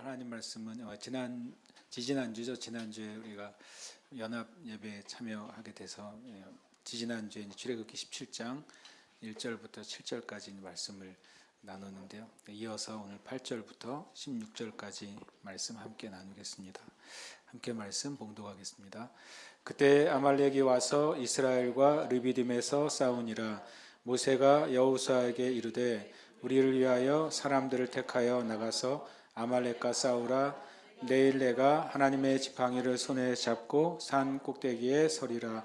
하나님 말씀은 지지난주죠. 지난주에 우리가 연합 예배에 참여하게 돼서 지지난주에 출애굽기 17장 1절부터 7절까지 말씀을 나누는데요. 이어서 오늘 8절부터 16절까지 말씀 함께 나누겠습니다. 함께 말씀 봉독하겠습니다. 그때 아말렉이 와서 이스라엘과 르비딤에서 싸우니라. 모세가 여호수아에게 이르되 우리를 위하여 사람들을 택하여 나가서 아말렉과 싸우라. 내일 내가 하나님의 지팡이를 손에 잡고 산 꼭대기에 서리라.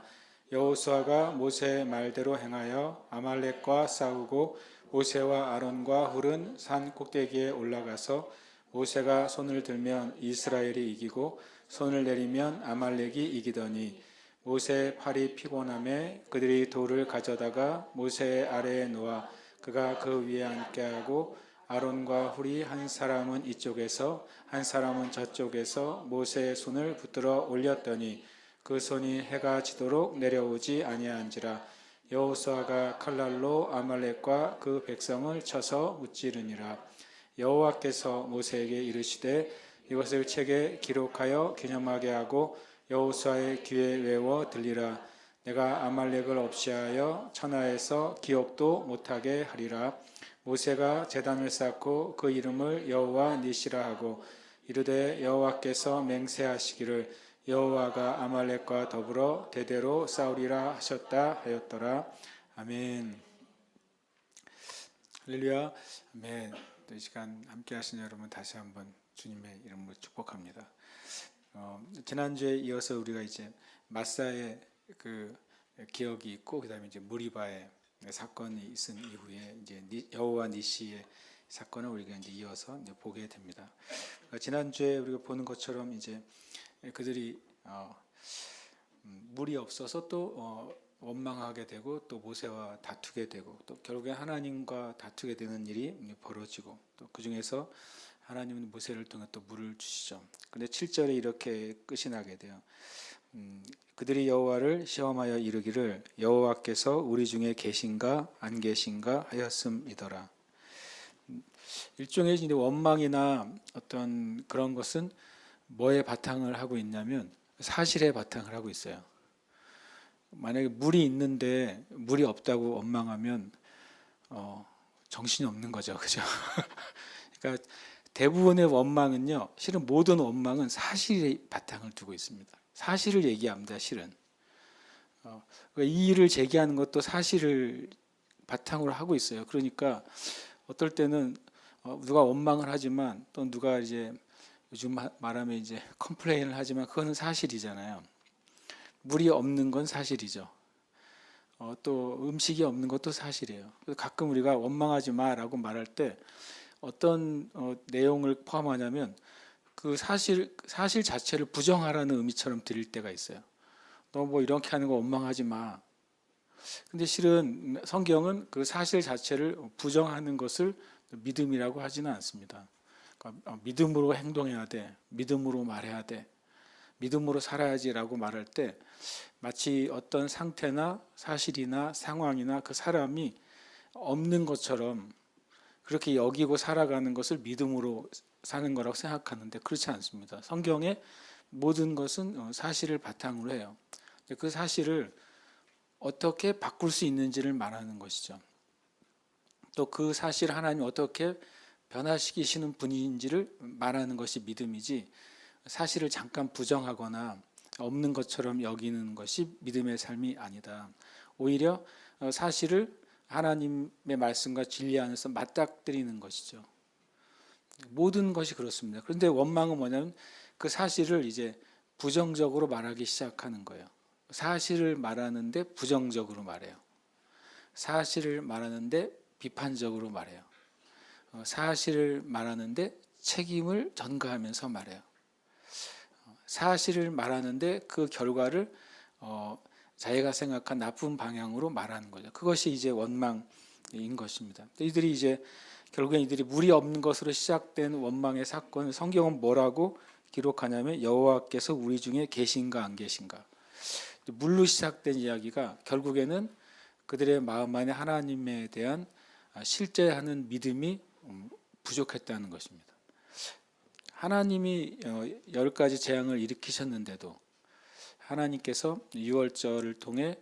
여호수아가 모세의 말대로 행하여 아말렉과 싸우고 모세와 아론과 훌은 산 꼭대기에 올라가서 모세가 손을 들면 이스라엘이 이기고 손을 내리면 아말렉이 이기더니 모세의 팔이 피곤함에 그들이 돌을 가져다가 모세의 아래에 놓아 그가 그 위에 앉게 하고 아론과 훌이 한 사람은 이쪽에서 한 사람은 저쪽에서 모세의 손을 붙들어 올렸더니 그 손이 해가 지도록 내려오지 아니한지라. 여호수아가 칼날로 아말렉과 그 백성을 쳐서 무찌르니라. 여호와께서 모세에게 이르시되 이것을 책에 기록하여 기념하게 하고 여호수아의 귀에 외워 들리라. 내가 아말렉을 없이하여 천하에서 기억도 못하게 하리라. 모세가 제단을 쌓고 그 이름을 여호와 니시라 하고 이르되 여호와께서 맹세하시기를 여호와가 아말렉과 더불어 대대로 싸우리라 하셨다 하였더라. 아멘. 할렐루야. 아멘. 이 시간 함께 하신 여러분 다시 한번 주님의 이름으로 축복합니다. 지난주에 이어서 우리가 이제 마사의 그 기억이 있고 그다음에 이제 무리바의 사건이 있은 이후에 이제 여호와 니시의 사건을 우리가 이제 이어서 이제 보게 됩니다. 지난주에 우리가 보는 것처럼 이제 그들이 물이 없어서 또 원망하게 되고 또 모세와 다투게 되고 또 결국에 하나님과 다투게 되는 일이 벌어지고 또 그 중에서 하나님은 모세를 통해 또 물을 주시죠. 그런데 7절에 이렇게 끝이 나게 돼요. 그들이 여호와를 시험하여 이르기를 여호와께서 우리 중에 계신가 안 계신가 하였음이더라. 일종의 이제 원망이나 어떤 그런 것은 뭐에 바탕을 하고 있냐면 사실에 바탕을 하고 있어요. 만약에 물이 있는데 물이 없다고 원망하면 정신이 없는 거죠, 그죠? 그러니까 대부분의 원망은요, 실은 모든 원망은 사실에 바탕을 두고 있습니다. 사실을 얘기합니다, 실은. 이 일을 제기하는 것도 사실을 바탕으로 하고 있어요. 그러니까 어떨 때는 누가 원망을 하지만 또 누가 이제 요즘 말하면 이제 컴플레인을 하지만 그거는 사실이잖아요. 물이 없는 건 사실이죠. 또 음식이 없는 것도 사실이에요. 가끔 우리가 원망하지 마라고 말할 때 어떤 내용을 포함하냐면 그 사실 자체를 부정하라는 의미처럼 들릴 때가 있어요. 너 뭐 이렇게 하는 거 원망하지 마. 근데 실은 성경은 그 사실 자체를 부정하는 것을 믿음이라고 하지는 않습니다. 그러니까 믿음으로 행동해야 돼. 믿음으로 말해야 돼. 믿음으로 살아야지라고 말할 때 마치 어떤 상태나 사실이나 상황이나 그 사람이 없는 것처럼 그렇게 여기고 살아가는 것을 믿음으로 사는 거라고 생각하는데 그렇지 않습니다. 성경의 모든 것은 사실을 바탕으로 해요. 그 사실을 어떻게 바꿀 수 있는지를 말하는 것이죠. 또 그 사실을 하나님이 어떻게 변화시키시는 분인지를 말하는 것이 믿음이지 사실을 잠깐 부정하거나 없는 것처럼 여기는 것이 믿음의 삶이 아니다. 오히려 사실을 하나님의 말씀과 진리 안에서 맞닥뜨리는 것이죠. 모든 것이 그렇습니다. 그런데 원망은 뭐냐면 그 사실을 이제 부정적으로 말하기 시작하는 거예요. 사실을 말하는데 부정적으로 말해요. 사실을 말하는데 비판적으로 말해요. 사실을 말하는데 책임을 전가하면서 말해요. 사실을 말하는데 그 결과를 자기가 생각한 나쁜 방향으로 말하는 거죠. 그것이 이제 원망인 것입니다. 이들이 이제 결국엔 이들이 물이 없는 것으로 시작된 원망의 사건을 성경은 뭐라고 기록하냐면 여호와께서 우리 중에 계신가 안 계신가. 물로 시작된 이야기가 결국에는 그들의 마음 안에 하나님에 대한 실제 하는 믿음이 부족했다는 것입니다. 하나님이 10가지 재앙을 일으키셨는데도 하나님께서 유월절을 통해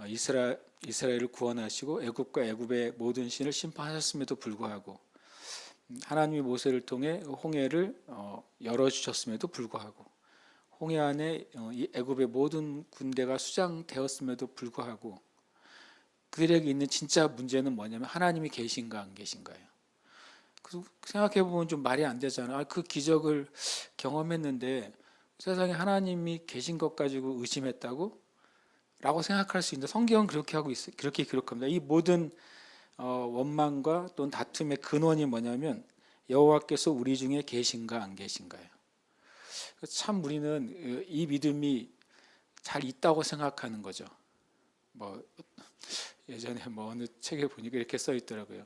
이스라엘을 구원하시고 애굽과 애굽의 모든 신을 심판하셨음에도 불구하고 하나님이 모세를 통해 홍해를 열어주셨음에도 불구하고 홍해 안에 이 애굽의 모든 군대가 수장되었음에도 불구하고 그들에게 있는 진짜 문제는 뭐냐면 하나님이 계신가 안 계신가예요. 생각해 보면 좀 말이 안 되잖아요. 그 기적을 경험했는데 세상에 하나님이 계신 것 가지고 의심했다고? 라고 생각할 수 있는데 성경은 그렇게 하고 있어요. 그렇게 기록합니다. 이 모든 원망과 또는 다툼의 근원이 뭐냐면 여호와께서 우리 중에 계신가 안 계신가요. 참 우리는 이 믿음이 잘 있다고 생각하는 거죠. 뭐 예전에 어느 책에 보니까 이렇게 써 있더라고요.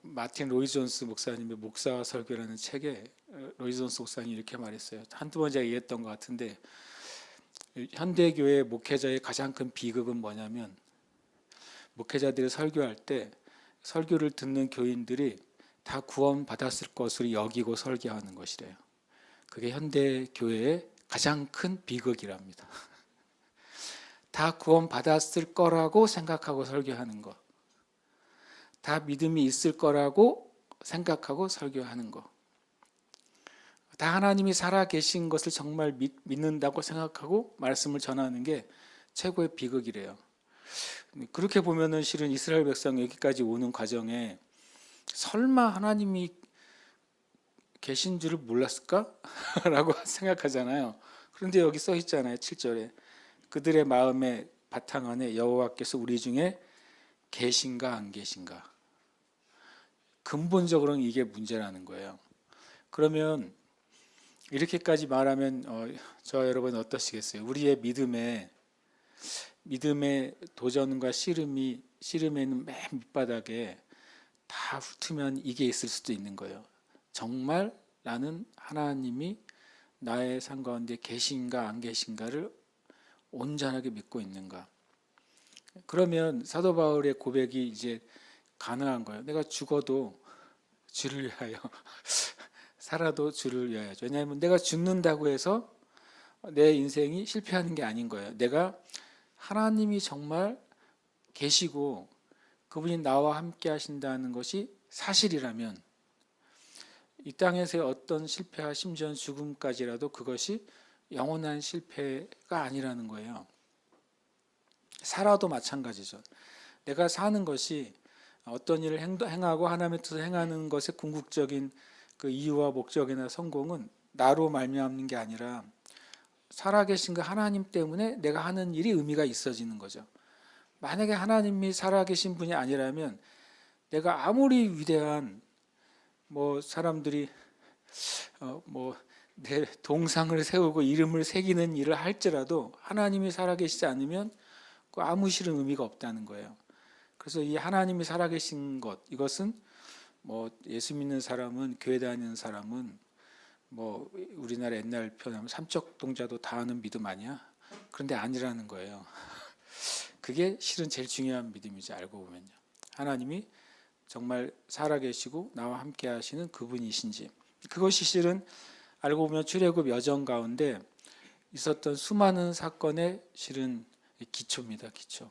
마틴 로이 존스 목사님의 목사와 설교라는 책에 로이 존스 목사님이 이렇게 말했어요. 한두 번 제가 얘기했던 것 같은데 현대교회 목회자의 가장 큰 비극은 뭐냐면 목회자들이 설교할 때 설교를 듣는 교인들이 다 구원받았을 것으로 여기고 설교하는 것이래요. 그게 현대교회의 가장 큰 비극이랍니다. 다 구원받았을 거라고 생각하고 설교하는 것, 다 믿음이 있을 거라고 생각하고 설교하는 것, 다 하나님이 살아계신 것을 정말 믿는다고 생각하고 말씀을 전하는 게 최고의 비극이래요. 그렇게 보면은 실은 이스라엘 백성 여기까지 오는 과정에 설마 하나님이 계신 줄을 몰랐을까? 라고 생각하잖아요. 그런데 여기 써 있잖아요. 7절에 그들의 마음의 바탕 안에 여호와께서 우리 중에 계신가 안 계신가. 근본적으로는 이게 문제라는 거예요. 그러면 이렇게까지 말하면 저 여러분 어떠시겠어요? 우리의 믿음의 도전과 씨름에는 맨 밑바닥에 다 훑으면 이게 있을 수도 있는 거예요. 정말 나는 하나님이 나의 삶 가운데 계신가 안 계신가를 온전하게 믿고 있는가. 그러면 사도 바울의 고백이 이제 가능한 거예요. 내가 죽어도 주를 위하여 살아도 주를 위하여죠. 왜냐하면 내가 죽는다고 해서 내 인생이 실패하는 게 아닌 거예요. 내가 하나님이 정말 계시고 그분이 나와 함께 하신다는 것이 사실이라면 이 땅에서의 어떤 실패와 심지어 죽음까지라도 그것이 영원한 실패가 아니라는 거예요. 살아도 마찬가지죠. 내가 사는 것이 어떤 일을 행하고 하나님의 뜻을 행하는 것의 궁극적인 그 이유와 목적이나 성공은 나로 말미암는 게 아니라 살아계신 그 하나님 때문에 내가 하는 일이 의미가 있어지는 거죠. 만약에 하나님이 살아계신 분이 아니라면 내가 아무리 위대한 사람들이 내 동상을 세우고 이름을 새기는 일을 할지라도 하나님이 살아계시지 않으면 그 아무 실은 의미가 없다는 거예요. 그래서 이 하나님이 살아계신 것, 이것은 예수 믿는 사람은, 교회 다니는 사람은 우리나라 옛날 표현하면 삼척동자도 다 아는 믿음 아니야? 그런데 아니라는 거예요. 그게 실은 제일 중요한 믿음이지, 알고 보면요. 하나님이 정말 살아계시고 나와 함께 하시는 그분이신지, 그것이 실은 알고 보면 출애굽 여정 가운데 있었던 수많은 사건의 실은 기초입니다. 기초.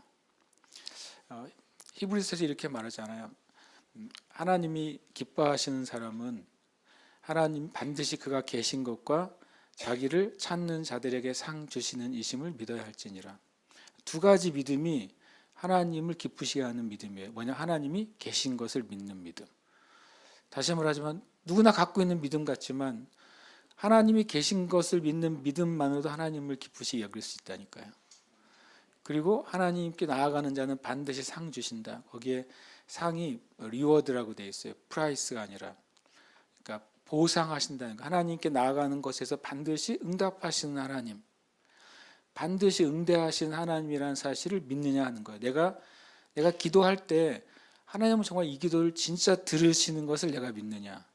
히브리서에서 이렇게 말하잖아요. 하나님이 기뻐하시는 사람은 하나님 반드시 그가 계신 것과 자기를 찾는 자들에게 상 주시는 이심을 믿어야 할지니라. 두 가지 믿음이 하나님을 기쁘시게 하는 믿음이에요. 뭐냐? 하나님이 계신 것을 믿는 믿음. 다시 말하지만 누구나 갖고 있는 믿음 같지만 하나님이 계신 것을 믿는 믿음만으로도 하나님을 기쁘시게 여길 수 있다니까요. 그리고 하나님께 나아가는 자는 반드시 상 주신다. 거기에 상이 리워드라고 되어 있어요. 프라이스가 아니라. 그러니까 보상하신다는 거. 하나님께 나아가는 것에서 반드시 응답하시는 하나님, 반드시 응대하시는 하나님이라는 사실을 믿느냐 하는 거예요. 내가 기도할 때 하나님은 정말 이 기도를 진짜 들으시는 것을 내가 믿느냐.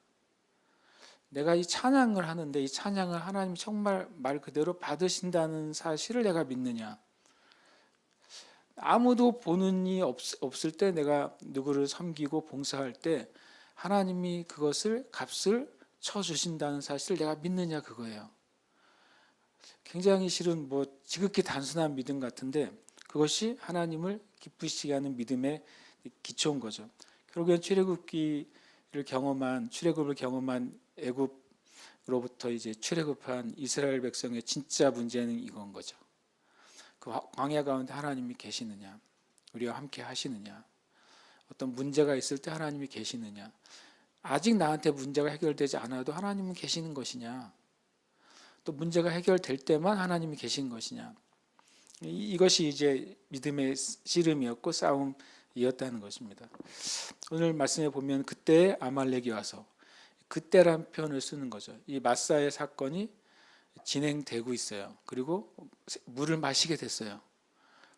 내가 이 찬양을 하는데 이 찬양을 하나님이 정말 말 그대로 받으신다는 사실을 내가 믿느냐. 아무도 보는 이 없을 때 내가 누구를 섬기고 봉사할 때 하나님이 그것을 값을 쳐주신다는 사실을 내가 믿느냐 그거예요. 굉장히 실은 뭐 지극히 단순한 믿음 같은데 그것이 하나님을 기쁘시게 하는 믿음의 기초인 거죠. 결국엔 출애굽을 경험한 애굽으로부터 이제 출애굽한 이스라엘 백성의 진짜 문제는 이건 거죠. 그 광야 가운데 하나님이 계시느냐, 우리와 함께 하시느냐, 어떤 문제가 있을 때 하나님이 계시느냐, 아직 나한테 문제가 해결되지 않아도 하나님은 계시는 것이냐, 또 문제가 해결될 때만 하나님이 계신 것이냐, 이것이 이제 믿음의 씨름이었고 싸움이었다는 것입니다. 오늘 말씀에 보면 그때 아말렉이 와서, 그때란 표현을 쓰는 거죠. 이 마사의 사건이 진행되고 있어요. 그리고 물을 마시게 됐어요.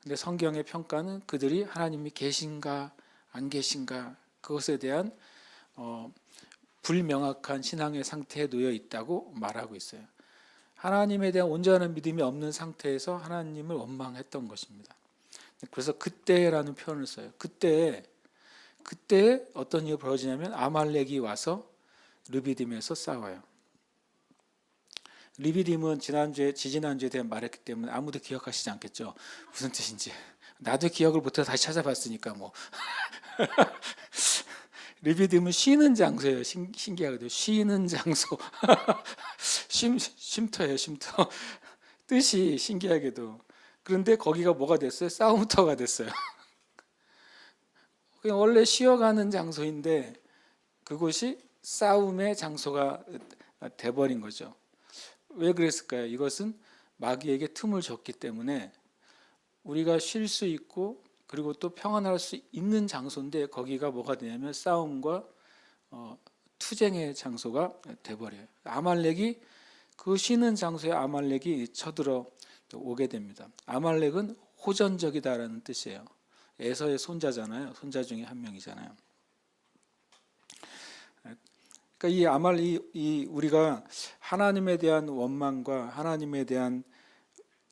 근데 성경의 평가는 그들이 하나님이 계신가 안 계신가 그것에 대한 불명확한 신앙의 상태에 놓여 있다고 말하고 있어요. 하나님에 대한 온전한 믿음이 없는 상태에서 하나님을 원망했던 것입니다. 그래서 그때라는 표현을 써요. 그때 어떤 일이 벌어지냐면 아말렉이 와서 르비딤에서 싸워요. 르비딤은 지지난주에 대한 말했기 때문에 아무도 기억하시지 않겠죠. 무슨 뜻인지. 나도 기억을 못해서 다시 찾아봤으니까 뭐. 르비딤은 쉬는 장소예요. 신기하게도 쉬는 장소. 쉼터예요. 쉼터. 뜻이 신기하게도. 그런데 거기가 뭐가 됐어요? 싸움터가 됐어요. 그냥 원래 쉬어가는 장소인데 그곳이 싸움의 장소가 돼버린 거죠. 왜 그랬을까요? 이것은 마귀에게 틈을 줬기 때문에 우리가 쉴 수 있고 그리고 또 평안할 수 있는 장소인데 거기가 뭐가 되냐면 싸움과 투쟁의 장소가 돼버려요. 아말렉이 그 쉬는 장소에 아말렉이 쳐들어 오게 됩니다. 아말렉은 호전적이다라는 뜻이에요. 에서의 손자잖아요. 손자 중에 한 명이잖아요. 그러니까 우리가 하나님에 대한 원망과 하나님에 대한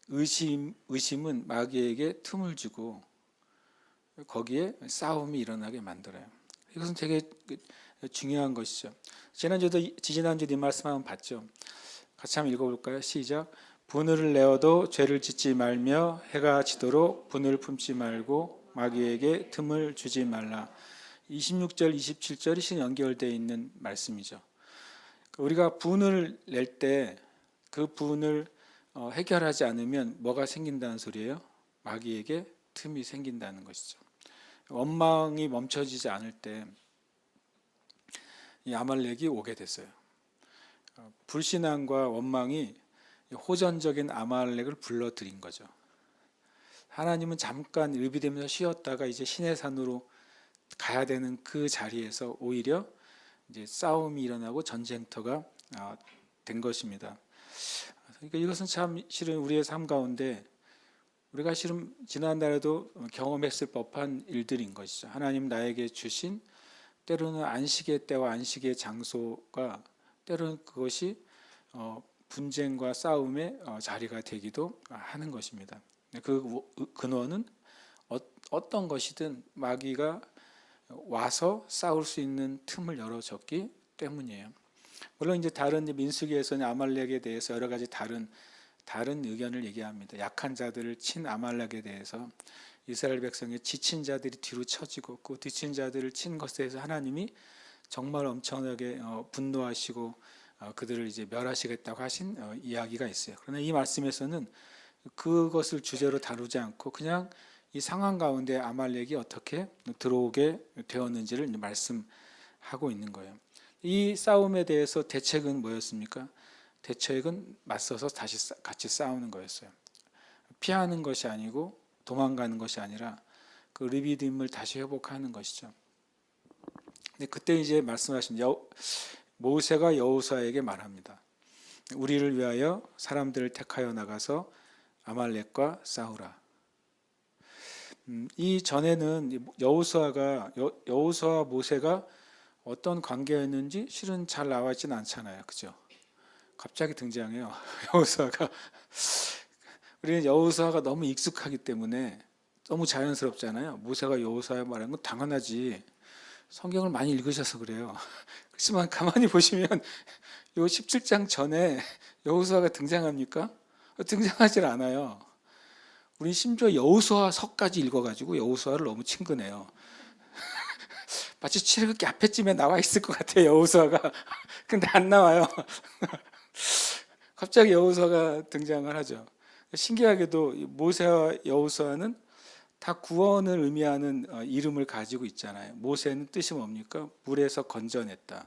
의심은 마귀에게 틈을 주고 거기에 싸움이 일어나게 만들어요. 이것은 되게 중요한 것이죠. 지지난주도 이 말씀 한번 봤죠. 같이 한번 읽어볼까요? 시작. 분을 내어도 죄를 짓지 말며 해가 지도록 분을 품지 말고 마귀에게 틈을 주지 말라. 26절, 27절이 연결되어 있는 말씀이죠. 우리가 분을 낼 때 그 분을 해결하지 않으면 뭐가 생긴다는 소리예요? 마귀에게 틈이 생긴다는 것이죠. 원망이 멈춰지지 않을 때 이 아말렉이 오게 됐어요. 불신앙과 원망이 호전적인 아말렉을 불러들인 거죠. 하나님은 잠깐 르비딤에서 쉬었다가 이제 시내산으로 가야 되는 그 자리에서 오히려 이제 싸움이 일어나고 전쟁터가 된 것입니다. 그러니까 이것은 참 실은 우리의 삶 가운데 우리가 실은 지난날에도 경험했을 법한 일들인 것이죠. 하나님 나에게 주신 때로는 안식의 때와 안식의 장소가 때로는 그것이 분쟁과 싸움의 자리가 되기도 하는 것입니다. 그 근원은 어떤 것이든 마귀가 와서 싸울 수 있는 틈을 열어줬기 때문이에요. 물론 이제 다른 민수기에서는 아말렉에 대해서 여러 가지 다른 의견을 얘기합니다. 약한 자들을 친 아말렉에 대해서 이스라엘 백성의 지친 자들이 뒤로 처지고 그 뒤친 자들을 친 것에 대해서 하나님이 정말 엄청나게 분노하시고 그들을 이제 멸하시겠다고 하신 이야기가 있어요. 그러나 이 말씀에서는 그것을 주제로 다루지 않고 그냥 이 상황 가운데 아말렉이 어떻게 들어오게 되었는지를 말씀하고 있는 거예요. 이 싸움에 대해서 대책은 뭐였습니까? 대책은 맞서서 다시 같이 싸우는 거였어요. 피하는 것이 아니고 도망가는 것이 아니라 그 르비딤을 다시 회복하는 것이죠. 근데 그때 이제 말씀하신 모세가 여호수아에게 말합니다. 우리를 위하여 사람들을 택하여 나가서 아말렉과 싸우라. 이 전에는 여호수아와 모세가 어떤 관계였는지 실은 잘 나와 있지는 않잖아요. 그죠? 갑자기 등장해요. 여호수아가. 우리는 여호수아가 너무 익숙하기 때문에 너무 자연스럽잖아요. 모세가 여호수아에 말하는 건 당연하지. 성경을 많이 읽으셔서 그래요. 그렇지만 가만히 보시면 요 17장 전에 여호수아가 등장합니까? 등장하질 않아요. 우리 심지어 여호수아서까지 읽어가지고 여호수아를 너무 친근해요. 마치 출애굽기 앞에쯤에 나와 있을 것 같아요, 여호수아가. 근데 안 나와요. 갑자기 여호수아가 등장을 하죠. 신기하게도 모세와 여호수아는 다 구원을 의미하는 이름을 가지고 있잖아요. 모세는 뜻이 뭡니까? 물에서 건져냈다.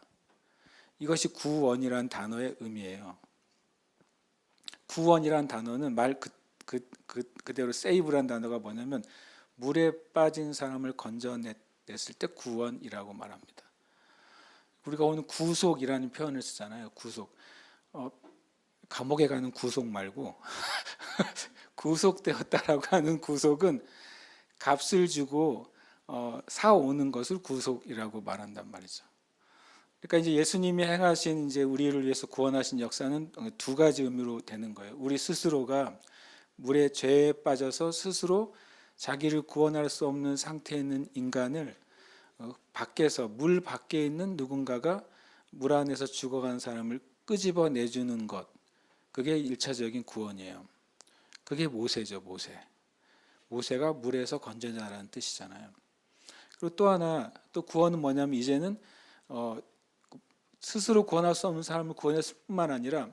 이것이 구원이란 단어의 의미예요. 구원이란 단어는 말 그대로 세이브란 단어가 뭐냐면 물에 빠진 사람을 건져냈을 때 구원이라고 말합니다. 우리가 오늘 구속이라는 표현을 쓰잖아요. 구속. 감옥에 가는 구속 말고 구속되었다라고 하는 구속은 값을 주고 사오는 것을 구속이라고 말한단 말이죠. 그러니까 이제 예수님이 행하신 이제 우리를 위해서 구원하신 역사는 두 가지 의미로 되는 거예요. 우리 스스로가 물에 죄에 빠져서 스스로 자기를 구원할 수 없는 상태에 있는 인간을 밖에서 물 밖에 있는 누군가가 물 안에서 죽어간 사람을 끄집어 내주는 것, 그게 1차적인 구원이에요. 그게 모세죠, 모세. 모세가 물에서 건져내라는 뜻이잖아요. 그리고 또 하나, 또 구원은 뭐냐면 이제는 스스로 구원할 수 없는 사람을 구원했을 뿐만 아니라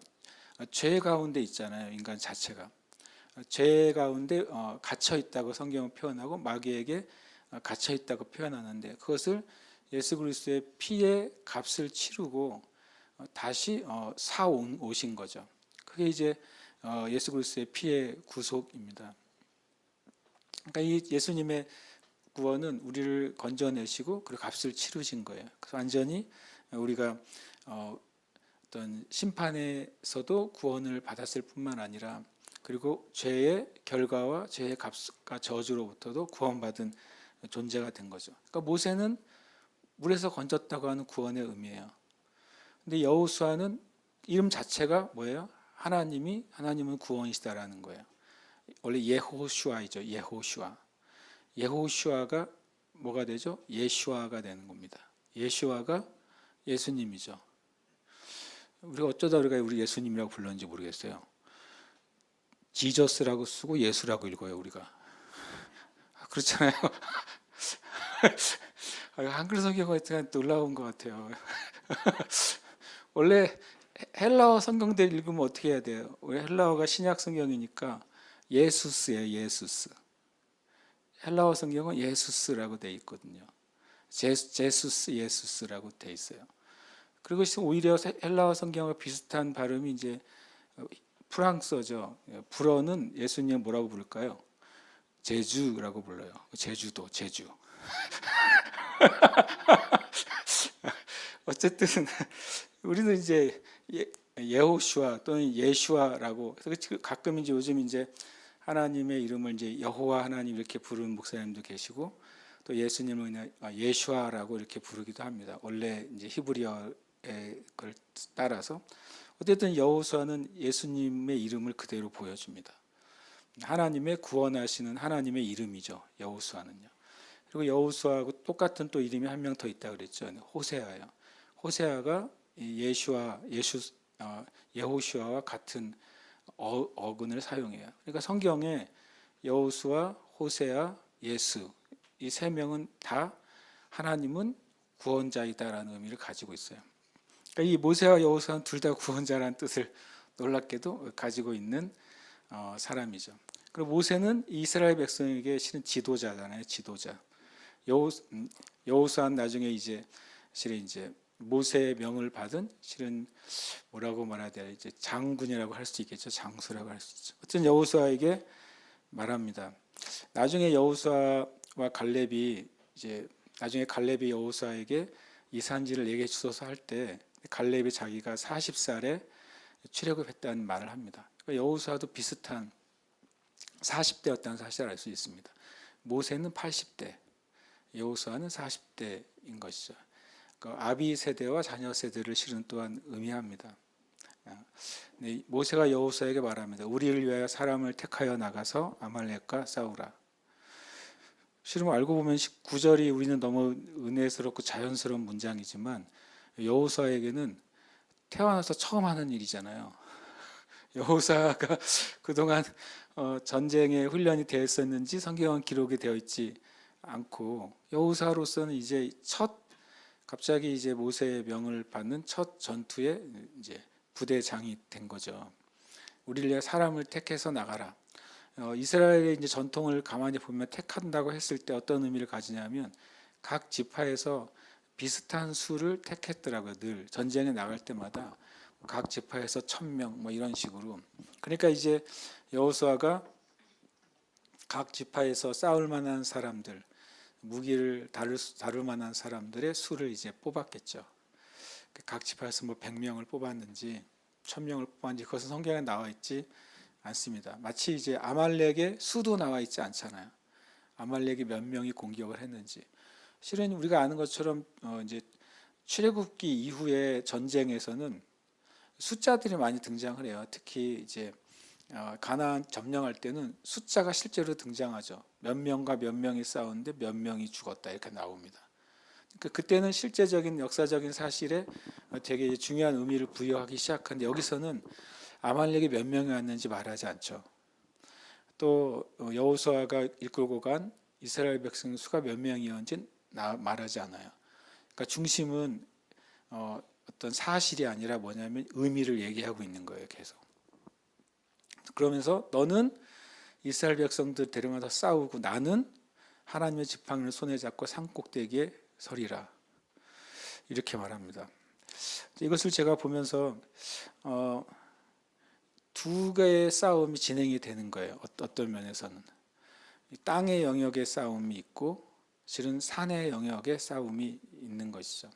죄 가운데 있잖아요, 인간 자체가. 죄 가운데 갇혀 있다고 성경은 표현하고 마귀에게 갇혀 있다고 표현하는데 그것을 예수 그리스도의 피의 값을 치르고 다시 사오신 거죠. 그게 이제 예수 그리스도의 피의 구속입니다. 그러니까 이 예수님의 구원은 우리를 건져내시고 그리고 값을 치르신 거예요. 그래서 완전히 우리가 어떤 심판에서도 구원을 받았을 뿐만 아니라 그리고 죄의 결과와 죄의 값과 저주로부터도 구원받은 존재가 된 거죠. 그러니까 모세는 물에서 건졌다고 하는 구원의 의미예요. 근데 여호수아는 이름 자체가 뭐예요? 하나님은 구원이시다라는 거예요. 원래 예호슈아이죠. 예호슈아. 예호슈아가 뭐가 되죠? 예슈아가 되는 겁니다. 예슈아가 예수님이죠. 우리가 어쩌다 우리 예수님이라고 불렀는지 모르겠어요. 지저스라고 쓰고 예수라고 읽어요, 우리가. 그렇잖아요. 한글 성경은 놀라운 것 같아요. 원래 헬라어 성경들 읽으면 어떻게 해야 돼요? 우리 헬라어가 신약 성경이니까 예수스예요, 예수스. 헬라어 성경은 예수스라고 돼 있거든요. 제수스, 예수스라고 돼 있어요. 그리고 오히려 헬라어 성경과 비슷한 발음이 이제 프랑스어죠. 불어는 예수님 뭐라고 부를까요? 제주라고 불러요. 제주도, 제주. 어쨌든 우리는 이제 예호슈아 또는 예슈아라고 그래서 가끔 이제 요즘 이제 하나님의 이름을 이제 여호와 하나님 이렇게 부르는 목사님도 계시고 또 예수님을 예슈아라고 이렇게 부르기도 합니다. 원래 이제 히브리어의 걸 따라서 어쨌든 여호수아는 예수님의 이름을 그대로 보여줍니다. 하나님의 구원하시는 하나님의 이름이죠. 여호수아는요. 그리고 여호수아하고 똑같은 또 이름이 한 명 더 있다 그랬죠. 호세아요. 호세아가 예호슈아와 같은 어근을 사용해요. 그러니까 성경에 여호수아, 호세아, 예수 이 세 명은 다 하나님은 구원자이다라는 의미를 가지고 있어요. 그러니까 이 모세와 여호수아는 둘 다 구원자라는 뜻을 놀랍게도 가지고 있는 사람이죠. 그리고 모세는 이스라엘 백성에게 실은 지도자잖아요. 지도자. 여호수아는 나중에 실은 이제 모세의 명을 받은 실은 뭐라고 말해야 돼요? 이제 장군이라고 할 수 있겠죠. 장수라고 할 수 있죠. 어쨌든 여호수아에게 말합니다. 나중에 여호수아와 갈렙이 나중에 갈렙이 여호수아에게 이 산지를 내게 주소서 할 때 갈렙이 자기가 40살에 출애굽했다는 말을 합니다. 그러니까 여호수아도 비슷한 40대였다는 사실을 알 수 있습니다. 모세는 80대, 여호수아는 40대인 것이죠. 그러니까 아비 세대와 자녀 세대를 실은 또한 의미합니다. 모세가 여호수아에게 말합니다. 우리를 위하여 사람을 택하여 나가서 아말렉과 싸우라. 실은 알고 보면 19절이 우리는 너무 은혜스럽고 자연스러운 문장이지만 여호수아에게는 태어나서 처음 하는 일이잖아요. 여호수아가 그동안 전쟁에 훈련이 되어 있었는지 성경은 기록이 되어 있지 않고 여호수아로서는 이제 갑자기 이제 모세의 명을 받는 첫 전투에 이제 부대장이 된 거죠. 우리를 위해 사람을 택해서 나가라. 이스라엘의 이제 전통을 가만히 보면 택한다고 했을 때 어떤 의미를 가지냐면 각 지파에서 비슷한 수를 택했더라고요. 늘 전쟁에 나갈 때마다 각 지파에서 1000명 뭐 이런 식으로. 그러니까 이제 여호수아가 각 지파에서 싸울 만한 사람들, 무기를 다룰 만한 사람들의 수를 이제 뽑았겠죠. 각 지파에서 뭐 100명을 뽑았는지 1000명을 뽑았는지 그것은 성경에 나와 있지 않습니다. 마치 이제 아말렉의 수도 나와 있지 않잖아요. 아말렉이 몇 명이 공격을 했는지. 실은 우리가 아는 것처럼 이제 출애굽기 이후의 전쟁에서는 숫자들이 많이 등장을 해요. 특히 이제 가나안 점령할 때는 숫자가 실제로 등장하죠. 몇 명과 몇 명이 싸웠는데 몇 명이 죽었다 이렇게 나옵니다. 그러니까 그때는 실제적인 역사적인 사실에 되게 중요한 의미를 부여하기 시작하는데 여기서는 아말렉이 몇 명이 왔는지 말하지 않죠. 또 여호수아가 이끌고 간 이스라엘 백성 수가 몇 명이었는지 말하지 않아요. 그러니까 중심은 어떤 사실이 아니라 뭐냐면 의미를 얘기하고 있는 거예요. 계속. 그러면서 너는 이스라엘 백성들 데려가서 싸우고 나는 하나님의 지팡이를 손에 잡고 산 꼭대기에 서리라. 이렇게 말합니다. 이것을 제가 보면서 두 개의 싸움이 진행이 되는 거예요. 어떤 면에서는 땅의 영역의 싸움이 있고 실은 산의 영역의 싸움이 있는 것이죠.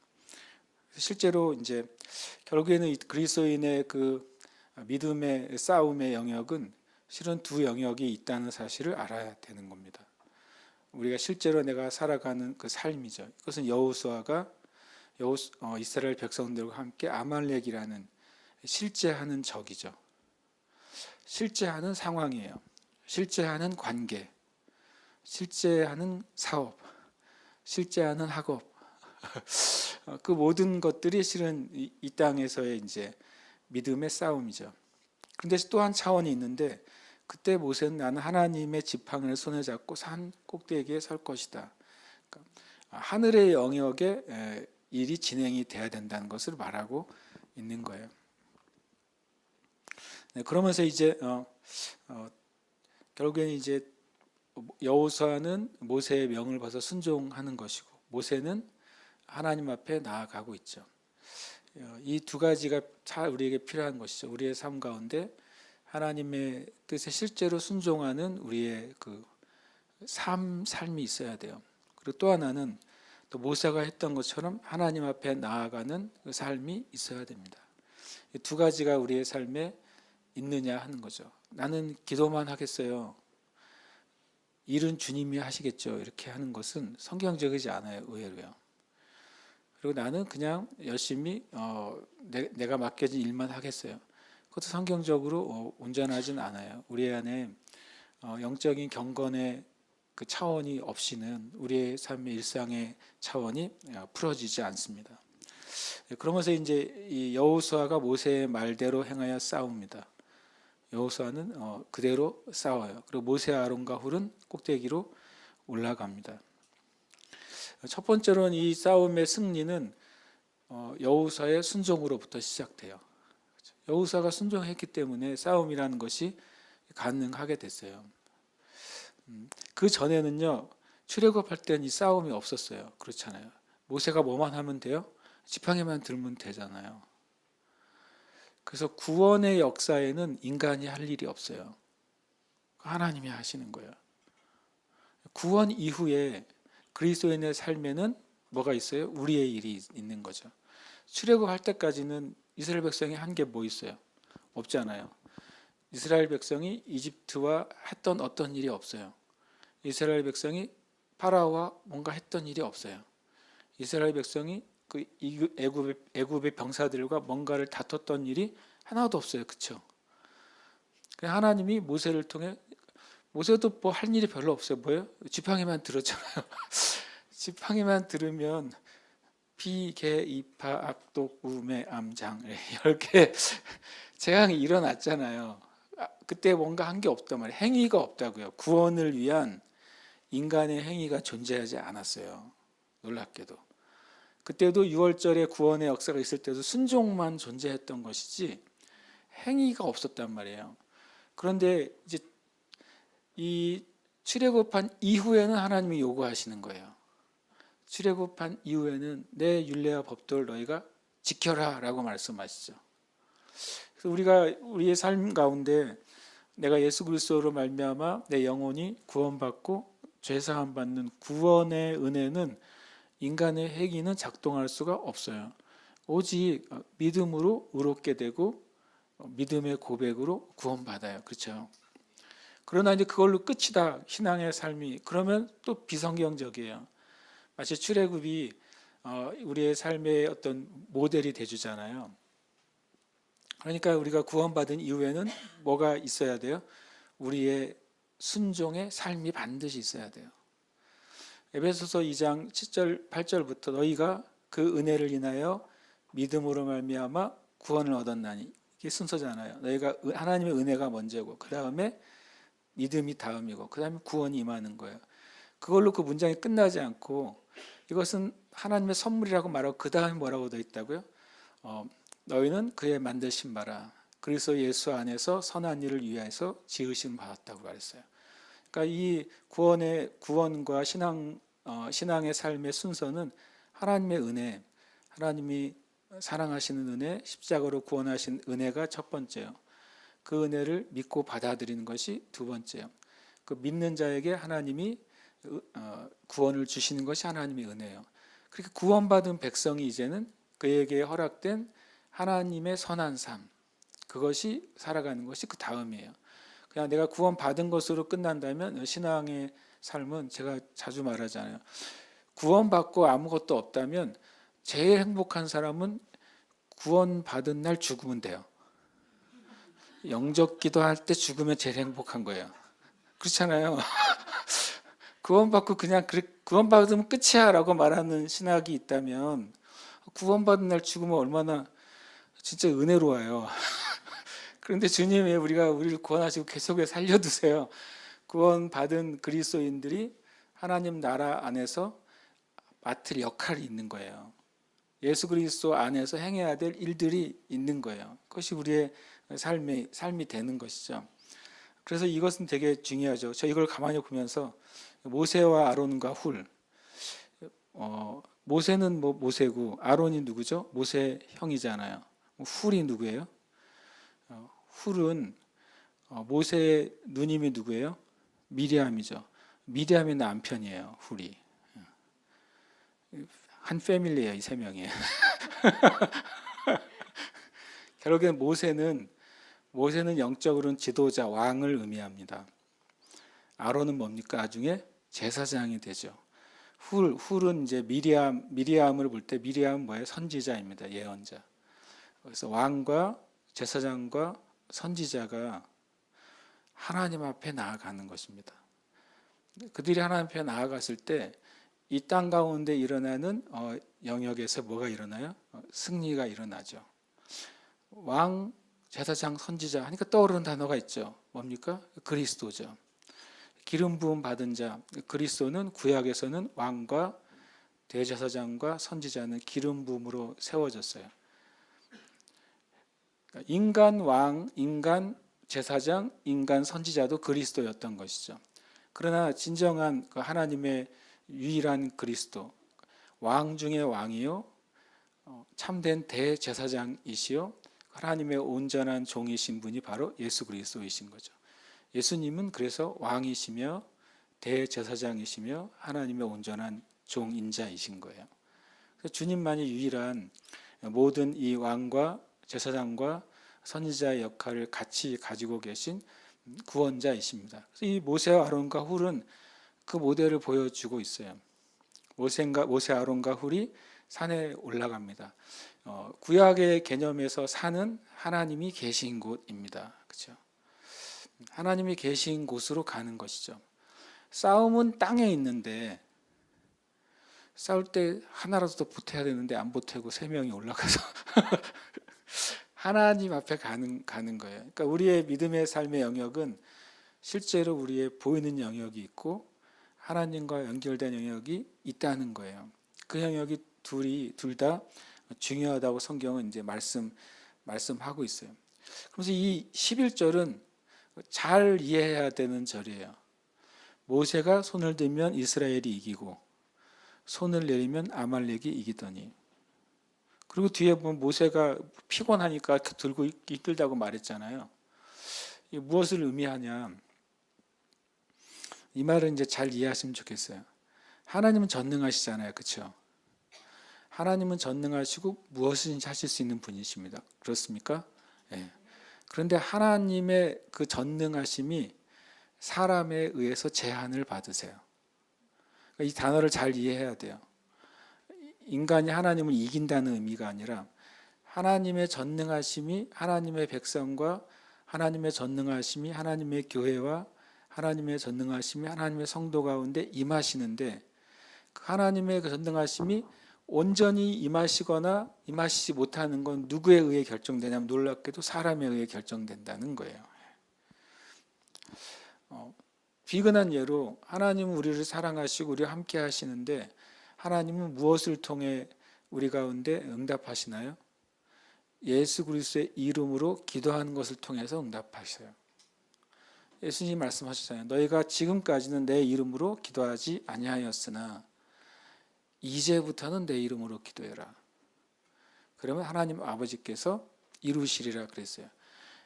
실제로 이제 결국에는 그리스도인의 그 믿음의 싸움의 영역은 실은 두 영역이 있다는 사실을 알아야 되는 겁니다. 우리가 실제로 내가 살아가는 그 삶이죠. 이것은 여호수아가 이스라엘 백성들과 함께 아말렉이라는 실제하는 적이죠. 실제하는 상황이에요. 실제하는 관계, 실제하는 사업, 실제하는 학업. 그 모든 것들이 실은 이 땅에서의 이제 믿음의 싸움이죠. 그런데 또 한 차원이 있는데 그때 모세는 나는 하나님의 지팡이를 손에 잡고 산 꼭대기에 설 것이다. 그러니까 하늘의 영역에 일이 진행이 돼야 된다는 것을 말하고 있는 거예요. 네, 그러면서 이제 결국에는 이제 여호수아는 모세의 명을 받아 순종하는 것이고 모세는 하나님 앞에 나아가고 있죠. 이 두 가지가 우리에게 필요한 것이죠. 우리의 삶 가운데 하나님의 뜻에 실제로 순종하는 우리의 그 삶이 있어야 돼요. 그리고 또 하나는 또 모세가 했던 것처럼 하나님 앞에 나아가는 그 삶이 있어야 됩니다. 이 두 가지가 우리의 삶에 있느냐 하는 거죠. 나는 기도만 하겠어요. 일은 주님이 하시겠죠. 이렇게 하는 것은 성경적이지 않아요. 의외로요. 그리고 나는 그냥 열심히 내가 맡겨진 일만 하겠어요. 그것도 성경적으로 온전하진 않아요. 우리 안에 영적인 경건의 그 차원이 없이는 우리의 삶의 일상의 차원이 풀어지지 않습니다. 그러면서 이제 이 여호수아가 모세의 말대로 행하여 싸웁니다. 여호수아는 그대로 싸워요. 그리고 모세 아론과 훌은 꼭대기로 올라갑니다. 첫 번째로는 이 싸움의 승리는 여호수아의 순종으로부터 시작돼요. 여호수아가 순종했기 때문에 싸움이라는 것이 가능하게 됐어요. 그 전에는요 출애굽할 때는 이 싸움이 없었어요. 그렇잖아요. 모세가 뭐만 하면 돼요? 지팡이만 들면 되잖아요. 그래서 구원의 역사에는 인간이 할 일이 없어요. 하나님이 하시는 거예요. 구원 이후에 그리스도인의 삶에는 뭐가 있어요? 우리의 일이 있는 거죠. 출애굽할 때까지는 이스라엘 백성이 한 게 뭐 있어요? 없잖아요. 이스라엘 백성이 이집트와 했던 어떤 일이 없어요. 이스라엘 백성이 파라오와 뭔가 했던 일이 없어요. 이스라엘 백성이 그 애굽의 병사들과 뭔가를 다퉜던 일이 하나도 없어요. 그렇죠? 하나님이 모세를 통해 모세도 뭐 할 일이 별로 없어요. 뭐예요? 지팡이만 들었잖아요. 지팡이만 들으면 비, 개, 이파, 악독, 우매, 암장 10개 재앙이 일어났잖아요. 그때 뭔가 한 게 없단 말이에요. 행위가 없다고요. 구원을 위한 인간의 행위가 존재하지 않았어요. 놀랍게도. 그때도 6월절에 구원의 역사가 있을 때도 순종만 존재했던 것이지 행위가 없었단 말이에요. 그런데 이제 이 출애굽한 이후에는 하나님이 요구하시는 거예요. 출애굽한 이후에는 내 율례와 법도를 너희가 지켜라라고 말씀하시죠. 그래서 우리가 우리의 삶 가운데 내가 예수 그리스도로 말미암아 내 영혼이 구원받고 죄 사함 받는 구원의 은혜는 인간의 행위는 작동할 수가 없어요. 오직 믿음으로 의롭게 되고 믿음의 고백으로 구원받아요. 그렇죠? 그러나 이제 그걸로 끝이다. 신앙의 삶이. 그러면 또 비성경적이에요. 마치 출애굽이 우리의 삶의 어떤 모델이 돼주잖아요. 그러니까 우리가 구원받은 이후에는 뭐가 있어야 돼요? 우리의 순종의 삶이 반드시 있어야 돼요. 에베소서 2장 7절 8절부터 너희가 그 은혜를 인하여 믿음으로 말미암아 구원을 얻었나니, 이게 순서잖아요. 너희가 하나님의 은혜가 먼저고 그 다음에 믿음이 다음이고 그 다음에 구원이 임하는 거예요. 그걸로 그 문장이 끝나지 않고 이것은 하나님의 선물이라고 말하고 그 다음에 뭐라고 되어 있다고요? 너희는 그의 만드신 바라 그리스도 예수 안에서 선한 일을 위하여서 지으심 받았다고 말했어요. 그러니까 이 구원과 신앙의 삶의 순서는 하나님의 은혜, 하나님이 사랑하시는 은혜, 십자가로 구원하신 은혜가 첫 번째요. 그 은혜를 믿고 받아들이는 것이 두 번째요. 그 믿는 자에게 하나님이 구원을 주시는 것이 하나님의 은혜예요. 그렇게 구원받은 백성이 이제는 그에게 허락된 하나님의 선한 삶, 그것이 살아가는 것이 그 다음이에요. 그냥 내가 구원받은 것으로 끝난다면 신앙의 삶은 제가 자주 말하잖아요. 구원받고 아무것도 없다면 제일 행복한 사람은 구원받은 날 죽으면 돼요. 영접 기도할 때 죽으면 제일 행복한 거예요. 그렇잖아요. 구원받고 그냥 구원받으면 끝이야 라고 말하는 신학이 있다면 구원받은 날 죽으면 얼마나 진짜 은혜로워요. 그런데 주님이 우리를 구원하시고 계속해 살려두세요. 구원받은 그리스도인들이 하나님 나라 안에서 맡을 역할이 있는 거예요. 예수 그리스도 안에서 행해야 될 일들이 있는 거예요. 그것이 우리의 삶이 되는 것이죠. 그래서 이것은 되게 중요하죠. 저 이걸 가만히 보면서 모세와 아론과 훌, 모세는 모세고 아론이 누구죠? 모세 형이잖아요. 훌이 누구예요? 훌은 모세의 누님이 누구예요? 미리암이죠. 미리암의 남편이에요. 훌이. 한 패밀리예요. 이 세 명이. 결국엔 모세는 영적으로는 지도자, 왕을 의미합니다. 아론은 뭡니까? 나중에 제사장이 되죠. 훌은 이제 미리암을 볼 때 미리암은 뭐예요? 선지자입니다. 예언자. 그래서 왕과 제사장과 선지자가 하나님 앞에 나아가는 것입니다. 그들이 하나님 앞에 나아갔을 때 이 땅 가운데 일어나는 영역에서 뭐가 일어나요? 승리가 일어나죠. 왕, 제사장, 선지자 하니까 떠오르는 단어가 있죠. 뭡니까? 그리스도죠. 기름 부음 받은 자, 그리스도는 구약에서는 왕과 대제사장과 선지자는 기름 부음으로 세워졌어요. 인간 왕, 인간 제사장, 인간 선지자도 그리스도였던 것이죠. 그러나 진정한 그 하나님의 유일한 그리스도, 왕 중의 왕이요, 참된 대제사장이시요, 하나님의 온전한 종이신 분이 바로 예수 그리스도이신 거죠. 예수님은 그래서 왕이시며 대제사장이시며 하나님의 온전한 종인자이신 거예요. 그래서 주님만이 유일한 모든 이 왕과 제사장과 선지자의 역할을 같이 가지고 계신 구원자이십니다. 그래서 이 모세와 아론과 훌은 그 모델을 보여주고 있어요. 모세 아론과 훌이 산에 올라갑니다. 구약의 개념에서 산은 하나님이 계신 곳입니다. 그렇죠? 하나님이 계신 곳으로 가는 것이죠. 싸움은 땅에 있는데 싸울 때 하나라도 더 보태야 되는데 안 보태고 세 명이 올라가서 하나님 앞에 가는 거예요. 그러니까 우리의 믿음의 삶의 영역은 실제로 우리의 보이는 영역이 있고 하나님과 연결된 영역이 있다는 거예요. 그 영역이 둘 다 중요하다고 성경은 이제 말씀하고 있어요. 그래서 이 11절은 잘 이해해야 되는 절이에요. 모세가 손을 들면 이스라엘이 이기고 손을 내리면 아말렉이 이기더니. 그리고 뒤에 보면 모세가 피곤하니까 들고 이끌다고 말했잖아요. 이게 무엇을 의미하냐? 이 말은 이제 잘 이해하시면 좋겠어요. 하나님은 전능하시잖아요, 그렇죠? 하나님은 전능하시고 무엇이든지 하실 수 있는 분이십니다. 그렇습니까? 네. 그런데 하나님의 그 전능하심이 사람에 의해서 제한을 받으세요. 이 단어를 잘 이해해야 돼요. 인간이 하나님을 이긴다는 의미가 아니라 하나님의 전능하심이 하나님의 백성과 하나님의 전능하심이 하나님의 교회와 하나님의 전능하심이 하나님의 성도 가운데 임하시는데 그 하나님의 그 전능하심이 온전히 임하시거나 임하시지 못하는 건 누구에 의해 결정되냐면 놀랍게도 사람에 의해 결정된다는 거예요. 비근한 예로 하나님은 우리를 사랑하시고 우리와 함께 하시는데 하나님은 무엇을 통해 우리 가운데 응답하시나요? 예수 그리스도의 이름으로 기도하는 것을 통해서 응답하셔요. 예수님이 말씀하셨잖아요. 너희가 지금까지는 내 이름으로 기도하지 아니하였으나 이제부터는 내 이름으로 기도해라. 그러면 하나님 아버지께서 이루시리라 그랬어요.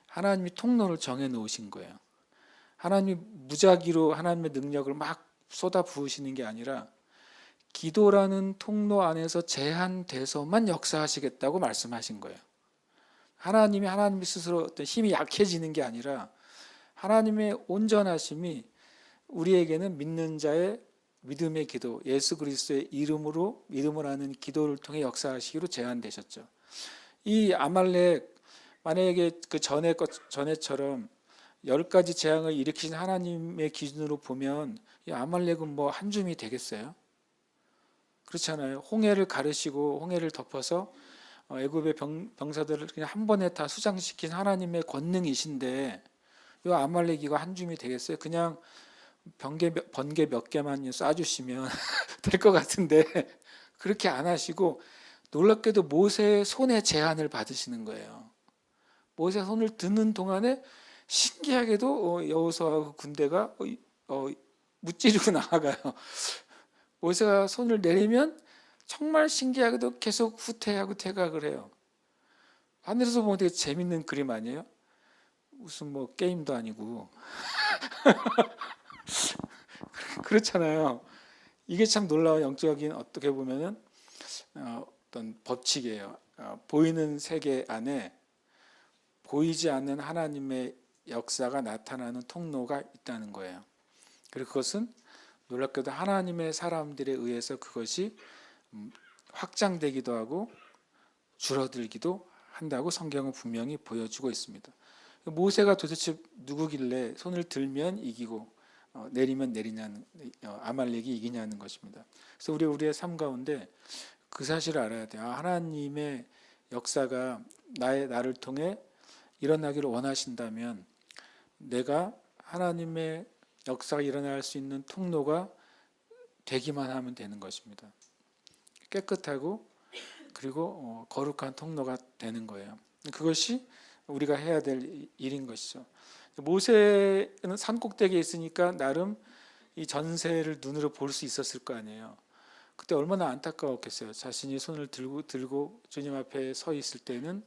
하나님이 통로를 정해 놓으신 거예요. 하나님이 무작위로 하나님의 능력을 막 쏟아 부으시는 게 아니라 기도라는 통로 안에서 제한돼서만 역사하시겠다고 말씀하신 거예요. 하나님이 스스로 어떤 힘이 약해지는 게 아니라 하나님의 온전하심이 우리에게는 믿는 자의 믿음의 기도, 예수 그리스도의 이름으로 믿음을 하는 기도를 통해 역사하시기로 제한되셨죠. 이 아말렉 만약에 그 전에처럼 10가지 재앙을 일으키신 하나님의 기준으로 보면 이 아말렉은 뭐 한 줌이 되겠어요? 그렇잖아요. 홍해를 가르시고 홍해를 덮어서 애굽의 병사들을 그냥 한 번에 다 수장시킨 하나님의 권능이신데 이 아말렉이가 한 줌이 되겠어요? 그냥 번개 몇 개만 쏴주시면 될 것 같은데 그렇게 안 하시고 놀랍게도 모세의 손에 제한을 받으시는 거예요. 모세 손을 드는 동안에 신기하게도 여호수아와 군대가 무찌르고 나아가요. 모세가 손을 내리면 정말 신기하게도 계속 후퇴하고 퇴각을 해요. 하늘에서 보면 되게 재밌는 그림 아니에요? 무슨 뭐 게임도 아니고 그렇잖아요. 이게 참 놀라운 영적인 어떻게 보면은 어떤 법칙이에요. 보이는 세계 안에 보이지 않는 하나님의 역사가 나타나는 통로가 있다는 거예요. 그리고 그것은 놀랍게도 하나님의 사람들에 의해서 그것이 확장되기도 하고 줄어들기도 한다고 성경은 분명히 보여주고 있습니다. 모세가 도대체 누구길래 손을 들면 이기고 내리면 내리냐는 아말렉이 이기냐는 것입니다. 그래서 우리의 삶 가운데 그 사실을 알아야 돼요. 하나님의 역사가 나를 통해 일어나기를 원하신다면 내가 하나님의 역사가 일어날 수 있는 통로가 되기만 하면 되는 것입니다. 깨끗하고 그리고 거룩한 통로가 되는 거예요. 그것이 우리가 해야 될 일인 것이죠. 모세는 산꼭대기에 있으니까 나름 이 전세를 눈으로 볼 수 있었을 거 아니에요. 그때 얼마나 안타까웠겠어요. 자신이 손을 들고 주님 앞에 서 있을 때는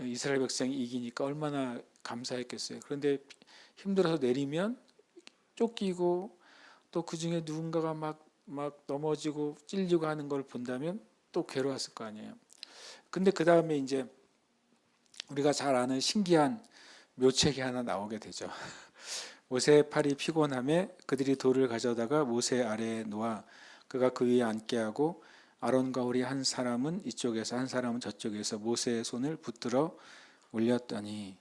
이스라엘 백성이 이기니까 얼마나 감사했겠어요. 그런데 힘들어서 내리면 쫓기고 또 그 중에 누군가가 막 넘어지고 찔리고 하는 걸 본다면 또 괴로웠을 거 아니에요. 근데 그 다음에 이제 우리가 잘 아는 신기한 묘책이 하나 나오게 되죠. 모세의 팔이 피곤함에 그들이 돌을 가져다가 모세 아래에 놓아 그가 그 위에 앉게 하고 아론과 우리 한 사람은 이쪽에서 한 사람은 저쪽에서 모세의 손을 붙들어 올렸더니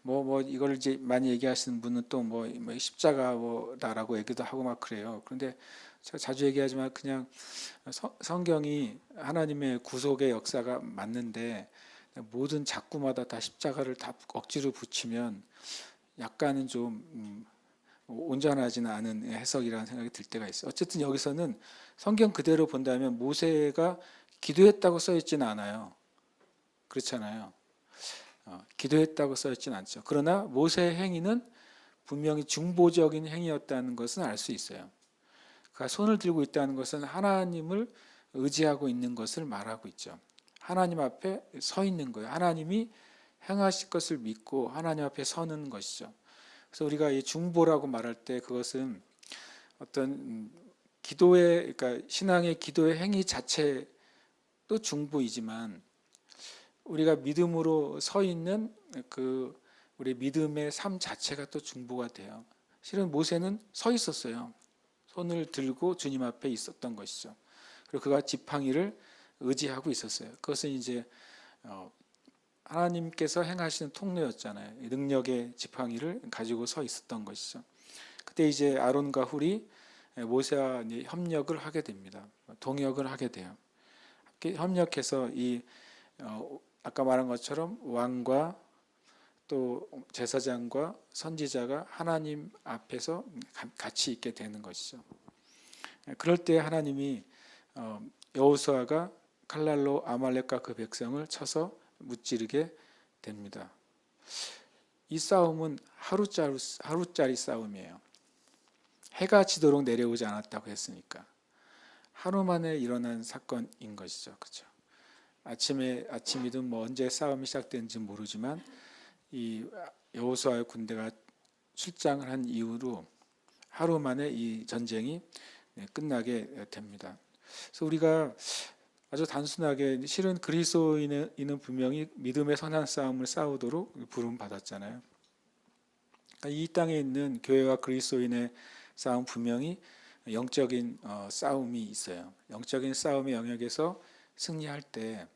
뭐 이걸 이제 많이 얘기하시는 분은 또 뭐 십자가다라고 얘기도 하고 막 그래요. 그런데 제가 자주 얘기하지만 그냥 성경이 하나님의 구속의 역사가 맞는데 모든 작구마다 다 십자가를 다 억지로 붙이면 약간은 좀 온전하지는 않은 해석이라는 생각이 들 때가 있어요. 어쨌든 여기서는 성경 그대로 본다면 모세가 기도했다고 써 있지는 않아요. 그렇잖아요. 기도했다고 써 있지는 않죠. 그러나 모세의 행위는 분명히 중보적인 행위였다는 것은 알 수 있어요. 그가 손을 들고 있다는 것은 하나님을 의지하고 있는 것을 말하고 있죠. 하나님 앞에 서 있는 거예요. 하나님이 행하실 것을 믿고 하나님 앞에 서는 것이죠. 그래서 우리가 이 중보라고 말할 때 그것은 어떤 기도의, 그러니까 신앙의 기도의 행위 자체도 중보이지만 우리가 믿음으로 서 있는 그 우리 믿음의 삶 자체가 또 중보가 돼요. 실은 모세는 서 있었어요. 손을 들고 주님 앞에 있었던 것이죠. 그리고 그가 지팡이를 의지하고 있었어요. 그것은 이제 하나님께서 행하시는 통로였잖아요. 능력의 지팡이를 가지고 서 있었던 것이죠. 그때 이제 아론과 훌이 모세와 협력을 하게 됩니다. 동역을 하게 돼요. 협력해서 이 아까 말한 것처럼 왕과 또 제사장과 선지자가 하나님 앞에서 같이 있게 되는 것이죠. 그럴 때 하나님이 여호수아가 칼날로 아말렉과 그 백성을 쳐서 무찌르게 됩니다. 이 싸움은 하루짜리 싸움이에요. 해가 지도록 내려오지 않았다고 했으니까 하루 만에 일어난 사건인 것이죠. 그렇죠? 아침이든 뭐 언제 싸움이 시작된지 모르지만 이 여호수아의 군대가 출장을 한 이후로 하루 만에 이 전쟁이 끝나게 됩니다. 그래서 우리가 아주 단순하게 실은 그리스도인은 분명히 믿음의 선한 싸움을 싸우도록 부름 받았잖아요. 이 땅에 있는 교회와 그리스도인의 싸움 분명히 영적인 싸움이 있어요. 영적인 싸움의 영역에서 승리할 때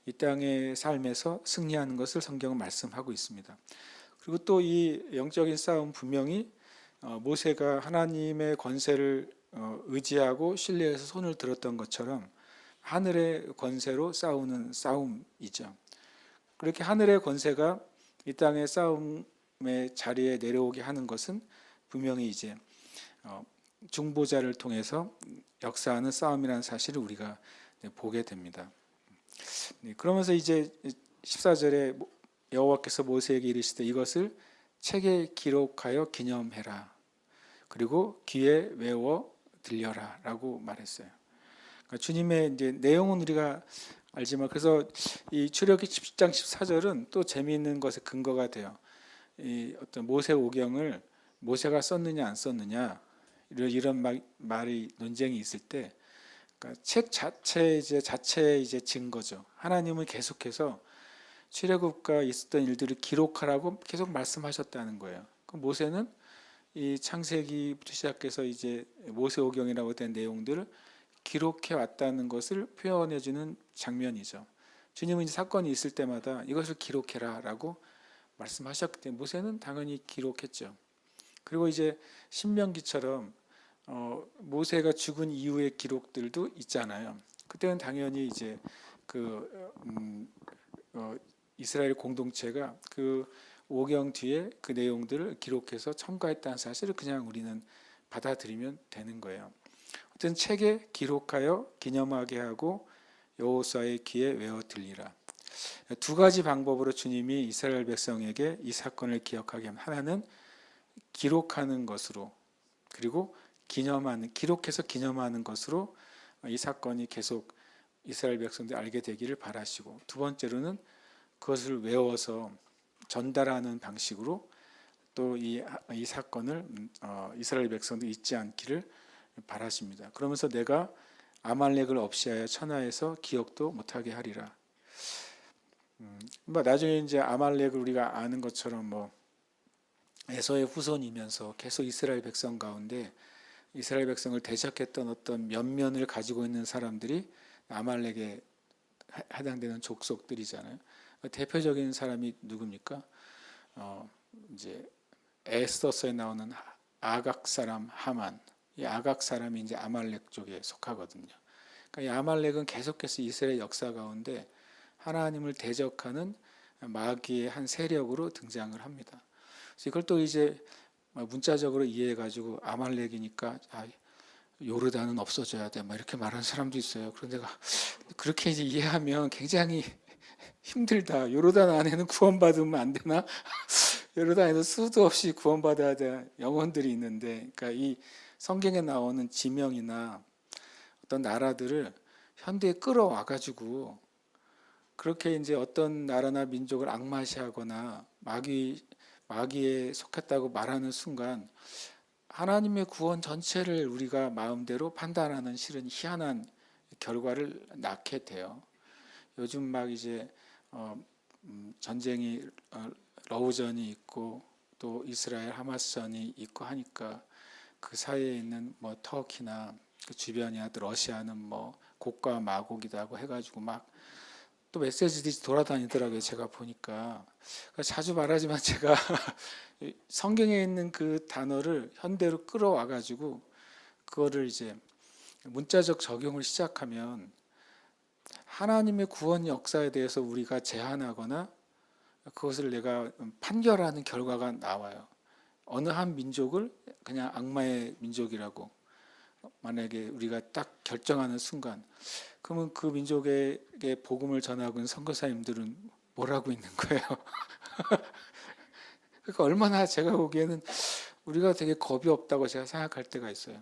이 땅의 삶에서 승리하는 것을 성경은 말씀하고 있습니다. 그리고 또 이 영적인 싸움 분명히 모세가 하나님의 권세를 의지하고 신뢰해서 손을 들었던 것처럼 하늘의 권세로 싸우는 싸움이죠. 그렇게 하늘의 권세가 이 땅의 싸움의 자리에 내려오게 하는 것은 분명히 이제 중보자를 통해서 역사하는 싸움이라는 사실을 우리가 보게 됩니다. 그러면서 이제 14절에 여호와께서 모세에게 이르시되 이것을 책에 기록하여 기념해라. 그리고 귀에 외워 들려라 라고 말했어요. 그러니까 주님의 이제 내용은 우리가 알지만 그래서 이 출애굽기 10장 14절은 또 재미있는 것의 근거가 돼요. 이 어떤 모세오경을 모세가 썼느냐 안 썼느냐 이런 말이 논쟁이 있을 때 그러니까 책 자체의 이제 증거죠. 하나님은 계속해서 출애굽과 있었던 일들을 기록하라고 계속 말씀하셨다는 거예요. 그럼 모세는 이 창세기부터 시작해서 이제 모세오경이라고 된 내용들을 기록해 왔다는 것을 표현해 주는 장면이죠. 주님은 이제 사건이 있을 때마다 이것을 기록해라라고 말씀하셨기 때문에 모세는 당연히 기록했죠. 그리고 이제 신명기처럼 모세가 죽은 이후의 기록들도 있잖아요. 그때는 당연히 이제 이스라엘 공동체가 그 오경 뒤에 그 내용들을 기록해서 첨가했다는 사실을 그냥 우리는 받아들이면 되는 거예요. 어떤 책에 기록하여 기념하게 하고 여호수아의 귀에 외워 들리라. 두 가지 방법으로 주님이 이스라엘 백성에게 이 사건을 기억하게 하면 하나는 기록하는 것으로 그리고 기록해서 기념하는 것으로 이 사건이 계속 이스라엘 백성들이 알게 되기를 바라시고 두 번째로는 그것을 외워서 전달하는 방식으로 또 이 사건을 이스라엘 백성들이 잊지 않기를 바라십니다. 그러면서 내가 아말렉을 없이하여 천하에서 기억도 못하게 하리라. 나중에 이제 아말렉을 우리가 아는 것처럼 에서의 후손이면서 계속 이스라엘 백성 가운데 이스라엘 백성을 대적했던 어떤 면면을 가지고 있는 사람들이 아말렉에 해당되는 족속들이잖아요. 대표적인 사람이 누굽니까? 이제 에스더서에 나오는 아각 사람 하만, 이 아각 사람이 이제 아말렉 쪽에 속하거든요. 그러니까 이 아말렉은 계속해서 이스라엘 역사 가운데 하나님을 대적하는 마귀의 한 세력으로 등장을 합니다. 그래서 이걸 또 이제 문자적으로 이해해가지고 아말렉이니까 요르단은 없어져야 돼, 막 이렇게 말하는 사람도 있어요. 그런데 그렇게 이제 이해하면 굉장히 힘들다. 요르단 안에는 구원받으면 안 되나? 요르단에서 수도 없이 구원받아야 될 영혼들이 있는데, 그러니까 이 성경에 나오는 지명이나 어떤 나라들을 현대에 끌어와가지고 그렇게 이제 어떤 나라나 민족을 악마시하거나 마귀에 속했다고 말하는 순간 하나님의 구원 전체를 우리가 마음대로 판단하는 실은 희한한 결과를 낳게 돼요. 요즘 막 이제 전쟁이 러우전이 있고 또 이스라엘 하마스전이 있고 하니까 그 사이에 있는 뭐 터키나 그 주변이나 또 러시아는 뭐 곡과 마곡이라고 해가지고 막 또 메시지들이 돌아다니더라고요. 제가 보니까 자주 말하지만 제가 성경에 있는 그 단어를 현대로 끌어와가지고 그거를 이제 문자적 적용을 시작하면 하나님의 구원 역사에 대해서 우리가 제한하거나 그것을 내가 판결하는 결과가 나와요. 어느 한 민족을 그냥 악마의 민족이라고 만약에 우리가 딱 결정하는 순간, 그러면 그 민족에게 복음을 전하고 있는 선교사님들은 뭘 하고 있는 거예요? 그러니까 얼마나 제가 보기에는 우리가 되게 겁이 없다고 제가 생각할 때가 있어요.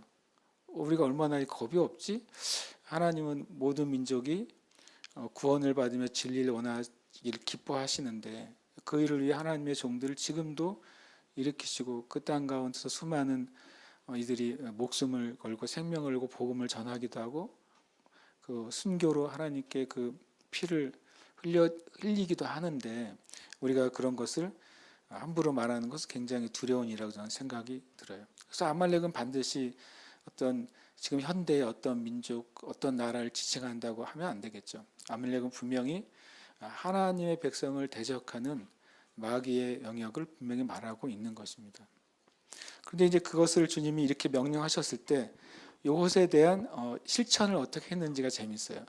우리가 얼마나 겁이 없지? 하나님은 모든 민족이 구원을 받으며 진리를 원하기를 기뻐하시는데 그 일을 위해 하나님의 종들을 지금도 일으키시고 그 땅 가운데서 수많은 이들이 목숨을 걸고 생명을 걸고 복음을 전하기도 하고 그 순교로 하나님께 그 피를 흘리기도 하는데 우리가 그런 것을 함부로 말하는 것은 굉장히 두려운 일이라고 저는 생각이 들어요. 그래서 아말렉은 반드시 어떤 지금 현대의 어떤 민족, 어떤 나라를 지칭한다고 하면 안 되겠죠. 아말렉은 분명히 하나님의 백성을 대적하는 마귀의 영역을 분명히 말하고 있는 것입니다. 그런데 이제 그것을 주님이 이렇게 명령하셨을 때 이것에 대한 실천을 어떻게 했는지가 재밌어요.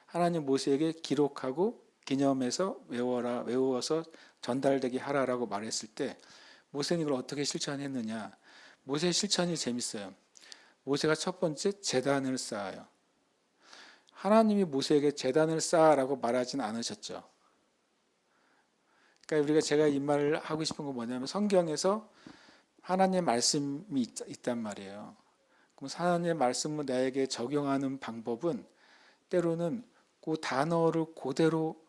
하나님 모세에게 기록하고 기념해서 외워서 전달되게 하라라고 말했을 때 모세는 이걸 어떻게 실천했느냐. 모세의 실천이 재밌어요. 모세가 첫 번째 제단을 쌓아요. 하나님이 모세에게 제단을 쌓아라고 말하진 않으셨죠. 그러니까 제가 이 말을 하고 싶은 건 뭐냐면 성경에서 하나님의 말씀이 있단 말이에요. 그럼 하나님의 말씀을 나에게 적용하는 방법은 때로는 그 단어를 그대로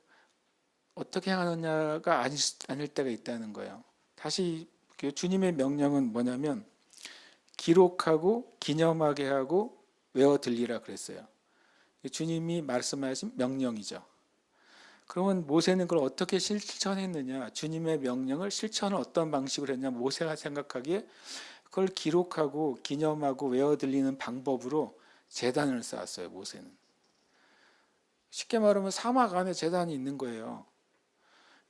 어떻게 하느냐가 아닐 때가 있다는 거예요. 다시 주님의 명령은 뭐냐면 기록하고 기념하게 하고 외워 들리라 그랬어요. 주님이 말씀하신 명령이죠. 그러면 모세는 그걸 어떻게 실천했느냐? 주님의 명령을 실천을 어떤 방식으로 했냐? 모세가 생각하기에 그걸 기록하고 기념하고 외워 들리는 방법으로 제단을 쌓았어요. 모세는. 쉽게 말하면 사막 안에 제단이 있는 거예요.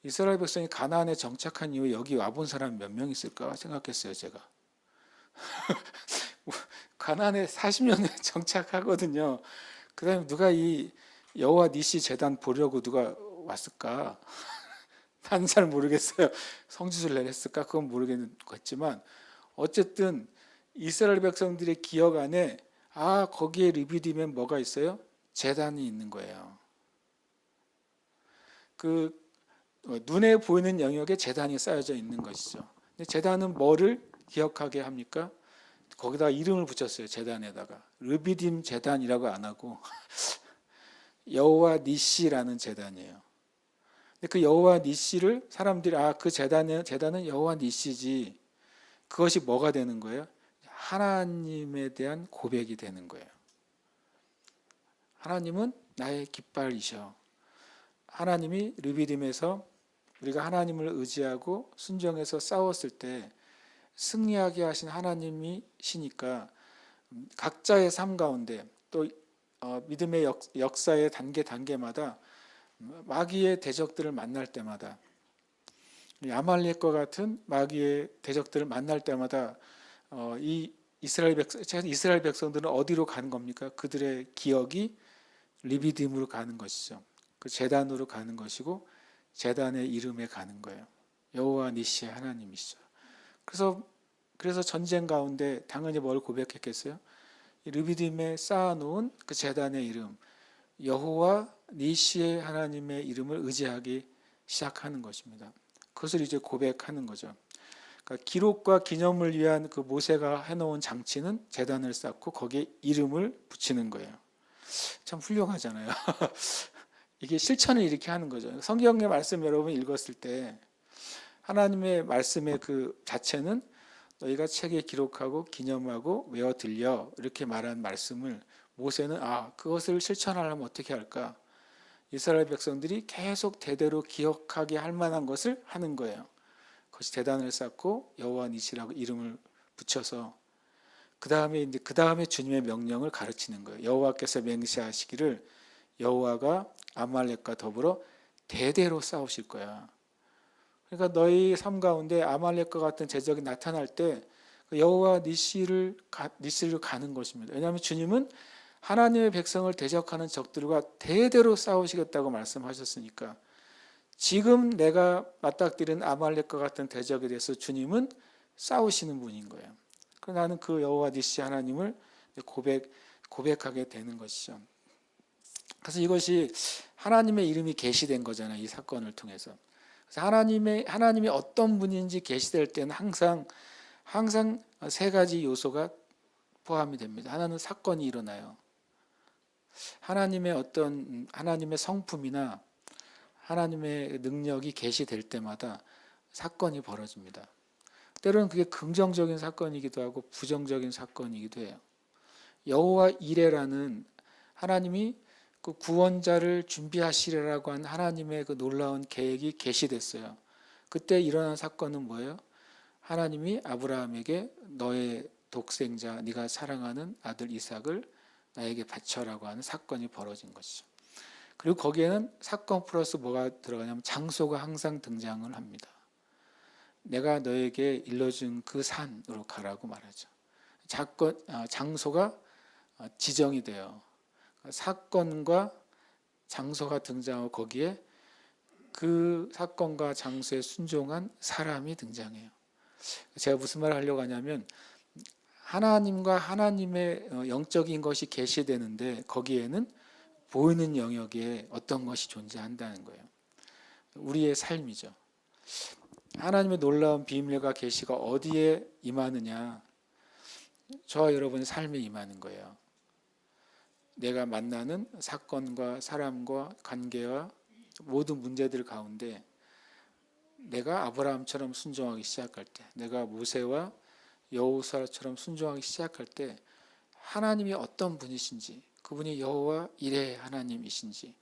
이스라엘 백성이 가나안에 정착한 이후에 여기 와본 사람이 몇 명 있을까 생각했어요. 제가. 가나안에 40년 정착하거든요. 그 다음에 누가 이 여호와 니시 제단 보려고 누가 왔을까? 난 잘 모르겠어요. 성지순례를 했을까? 그건 모르겠지만 어쨌든 이스라엘 백성들의 기억 안에 거기에 르비딤에 뭐가 있어요? 제단이 있는 거예요. 그 눈에 보이는 영역에 제단이 쌓여져 있는 것이죠. 근데 제단은 뭐를 기억하게 합니까? 거기다가 이름을 붙였어요. 제단에다가 르비딤 제단이라고 안 하고 여호와 니시라는 제단이에요. 근데 그 여호와 니시를 사람들이 그 제단은 여호와 니시지. 그것이 뭐가 되는 거예요? 하나님에 대한 고백이 되는 거예요. 하나님은 나의 깃발이셔. 하나님이 르비딤에서 우리가 하나님을 의지하고 순종해서 싸웠을 때 승리하게 하신 하나님이시니까 각자의 삶 가운데 또 믿음의 역사의 단계마다 마귀의 대적들을 만날 때마다 이 아말렉과 같은 마귀의 대적들을 만날 때마다 이 이스라엘 백성들은 어디로 가는 겁니까? 그들의 기억이 리비딤으로 가는 것이죠. 그 제단으로 가는 것이고 제단의 이름에 가는 거예요. 여호와 니시의 하나님이시죠. 그래서 전쟁 가운데 당연히 뭘 고백했겠어요? 르비딤에 쌓아놓은 그 제단의 이름 여호와 니시의 하나님의 이름을 의지하기 시작하는 것입니다. 그것을 이제 고백하는 거죠. 그러니까 기록과 기념을 위한 그 모세가 해놓은 장치는 제단을 쌓고 거기에 이름을 붙이는 거예요. 참 훌륭하잖아요. 이게 실천을 이렇게 하는 거죠. 성경의 말씀 여러분 읽었을 때 하나님의 말씀의 그 자체는 너희가 책에 기록하고 기념하고 외워 들려 이렇게 말한 말씀을 모세는 그것을 실천하려면 어떻게 할까? 이스라엘 백성들이 계속 대대로 기억하게 할 만한 것을 하는 거예요. 그것이 제단을 쌓고 여호와 니시라고 이름을 붙여서 그 다음에 주님의 명령을 가르치는 거예요. 여호와께서 맹세하시기를 여호와가 아말렉과 더불어 대대로 싸우실 거야. 그러니까 너희 삶 가운데 아말렉과 같은 제적이 나타날 때 여호와 니시를 가는 것입니다. 왜냐하면 주님은 하나님의 백성을 대적하는 적들과 대대로 싸우시겠다고 말씀하셨으니까 지금 내가 맞닥뜨린 아말렉과 같은 대적에 대해서 주님은 싸우시는 분인 거예요. 나는 그 여호와 니시 하나님을 고백하게 되는 것이죠. 그래서 이것이 하나님의 이름이 계시된 거잖아요. 이 사건을 통해서. 그래서 하나님이 어떤 분인지 계시될 때는 항상 세 가지 요소가 포함이 됩니다. 하나는 사건이 일어나요. 하나님의 성품이나 하나님의 능력이 계시될 때마다 사건이 벌어집니다. 때로는 그게 긍정적인 사건이기도 하고 부정적인 사건이기도 해요. 여호와 이레라는 하나님이 그 구원자를 준비하시리라고 한 하나님의 그 놀라운 계획이 계시됐어요. 그때 일어난 사건은 뭐예요? 하나님이 아브라함에게 너의 독생자 네가 사랑하는 아들 이삭을 나에게 바쳐라고 하는 사건이 벌어진 것이죠. 그리고 거기에는 사건 플러스 뭐가 들어가냐면 장소가 항상 등장을 합니다. 내가 너에게 일러준 그 산으로 가라고 말하죠. 장소가 지정이 돼요. 사건과 장소가 등장하고 거기에 그 사건과 장소에 순종한 사람이 등장해요. 제가 무슨 말을 하려고 하냐면 하나님과 하나님의 영적인 것이 계시되는데 거기에는 보이는 영역에 어떤 것이 존재한다는 거예요. 우리의 삶이죠. 하나님의 놀라운 비밀과 계시가 어디에 임하느냐? 저와 여러분의 삶에 임하는 거예요. 내가 만나는 사건과 사람과 관계와 모든 문제들 가운데 내가 아브라함처럼 순종하기 시작할 때, 내가 모세와 여호수아처럼 순종하기 시작할 때 하나님이 어떤 분이신지, 그분이 여호와 이레의 하나님이신지,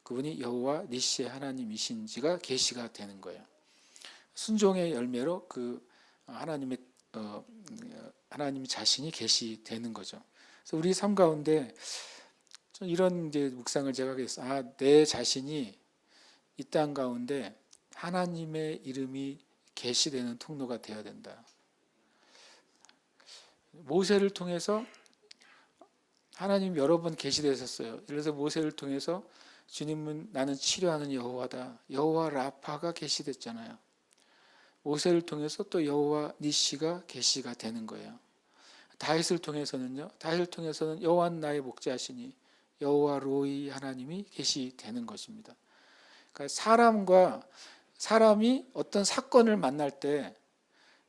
그분이 여호와 니시의 하나님이신지가 계시가 되는 거예요. 순종의 열매로 그 하나님 자신이 계시되는 거죠. 그래서 우리 삶 가운데 이런 이제 묵상을 제가 하겠어요. 내 자신이 이 땅 가운데 하나님의 이름이 계시되는 통로가 되어야 된다. 모세를 통해서 하나님 여러 번 계시되셨어요. 그래서 모세를 통해서 주님은 나는 치료하는 여호와다. 여호와 라파가 계시됐잖아요. 모세를 통해서 또 여호와 니시가 계시가 되는 거예요. 다윗을 통해서는 여호와는 나의 목자시니 여호와 로이 하나님이 계시되는 것입니다. 그러니까 사람이 어떤 사건을 만날 때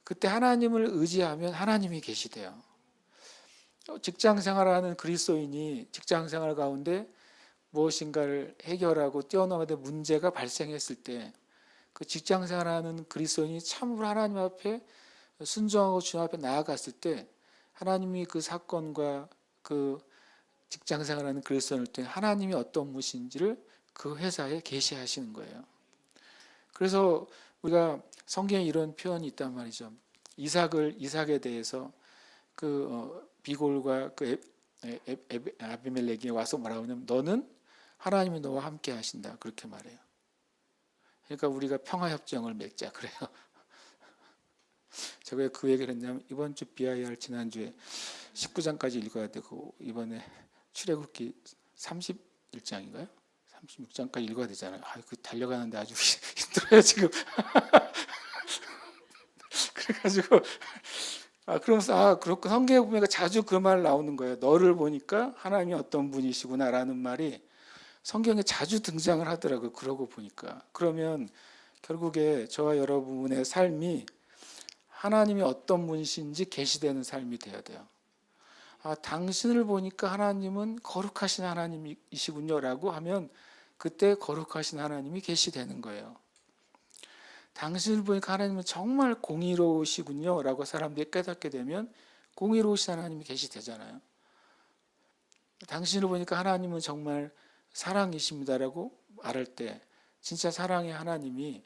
그때 하나님을 의지하면 하나님이 계시대요. 직장생활하는 그리스도인이 직장생활 가운데 무엇인가를 해결하고 뛰어넘어야 문제가 발생했을 때 그 직장생활하는 그리스도인이 참으로 하나님 앞에 순종하고 주님 앞에 나아갔을 때 하나님이 그 사건과 그 직장생활하는 그리스도인을 통해 하나님이 어떤 분이신지를 그 회사에 계시하시는 거예요. 그래서 우리가 성경에 이런 표현이 있단 말이죠. 이삭에 대해서 그 비골과 그 아비멜렉이 와서 뭐라고 하냐면 너는 하나님이 너와 함께 하신다 그렇게 말해요. 그러니까 우리가 평화협정을 맺자 그래요. 제가 왜 그 얘기를 했냐면 이번 주 BIR 지난주에 19장까지 읽어야 되고 이번에 출애굽기 31장인가요? 36장까지 읽어야 되잖아요. 그 달려가는데 아주 힘들어요 지금. 그래가지고 그러면서 그렇고 성경에 보니까 자주 그 말 나오는 거예요. 너를 보니까 하나님이 어떤 분이시구나라는 말이 성경에 자주 등장을 하더라고요. 그러고 보니까. 그러면 결국에 저와 여러분의 삶이 하나님이 어떤 분이신지 계시되는 삶이 되어야 돼요. 당신을 보니까 하나님은 거룩하신 하나님이시군요 라고 하면 그때 거룩하신 하나님이 계시되는 거예요. 당신을 보니까 하나님은 정말 공의로우시군요 라고 사람들이 깨닫게 되면 공의로우신 하나님이 계시되잖아요. 당신을 보니까 하나님은 정말 사랑이십니다라고 말할 때 진짜 사랑의 하나님이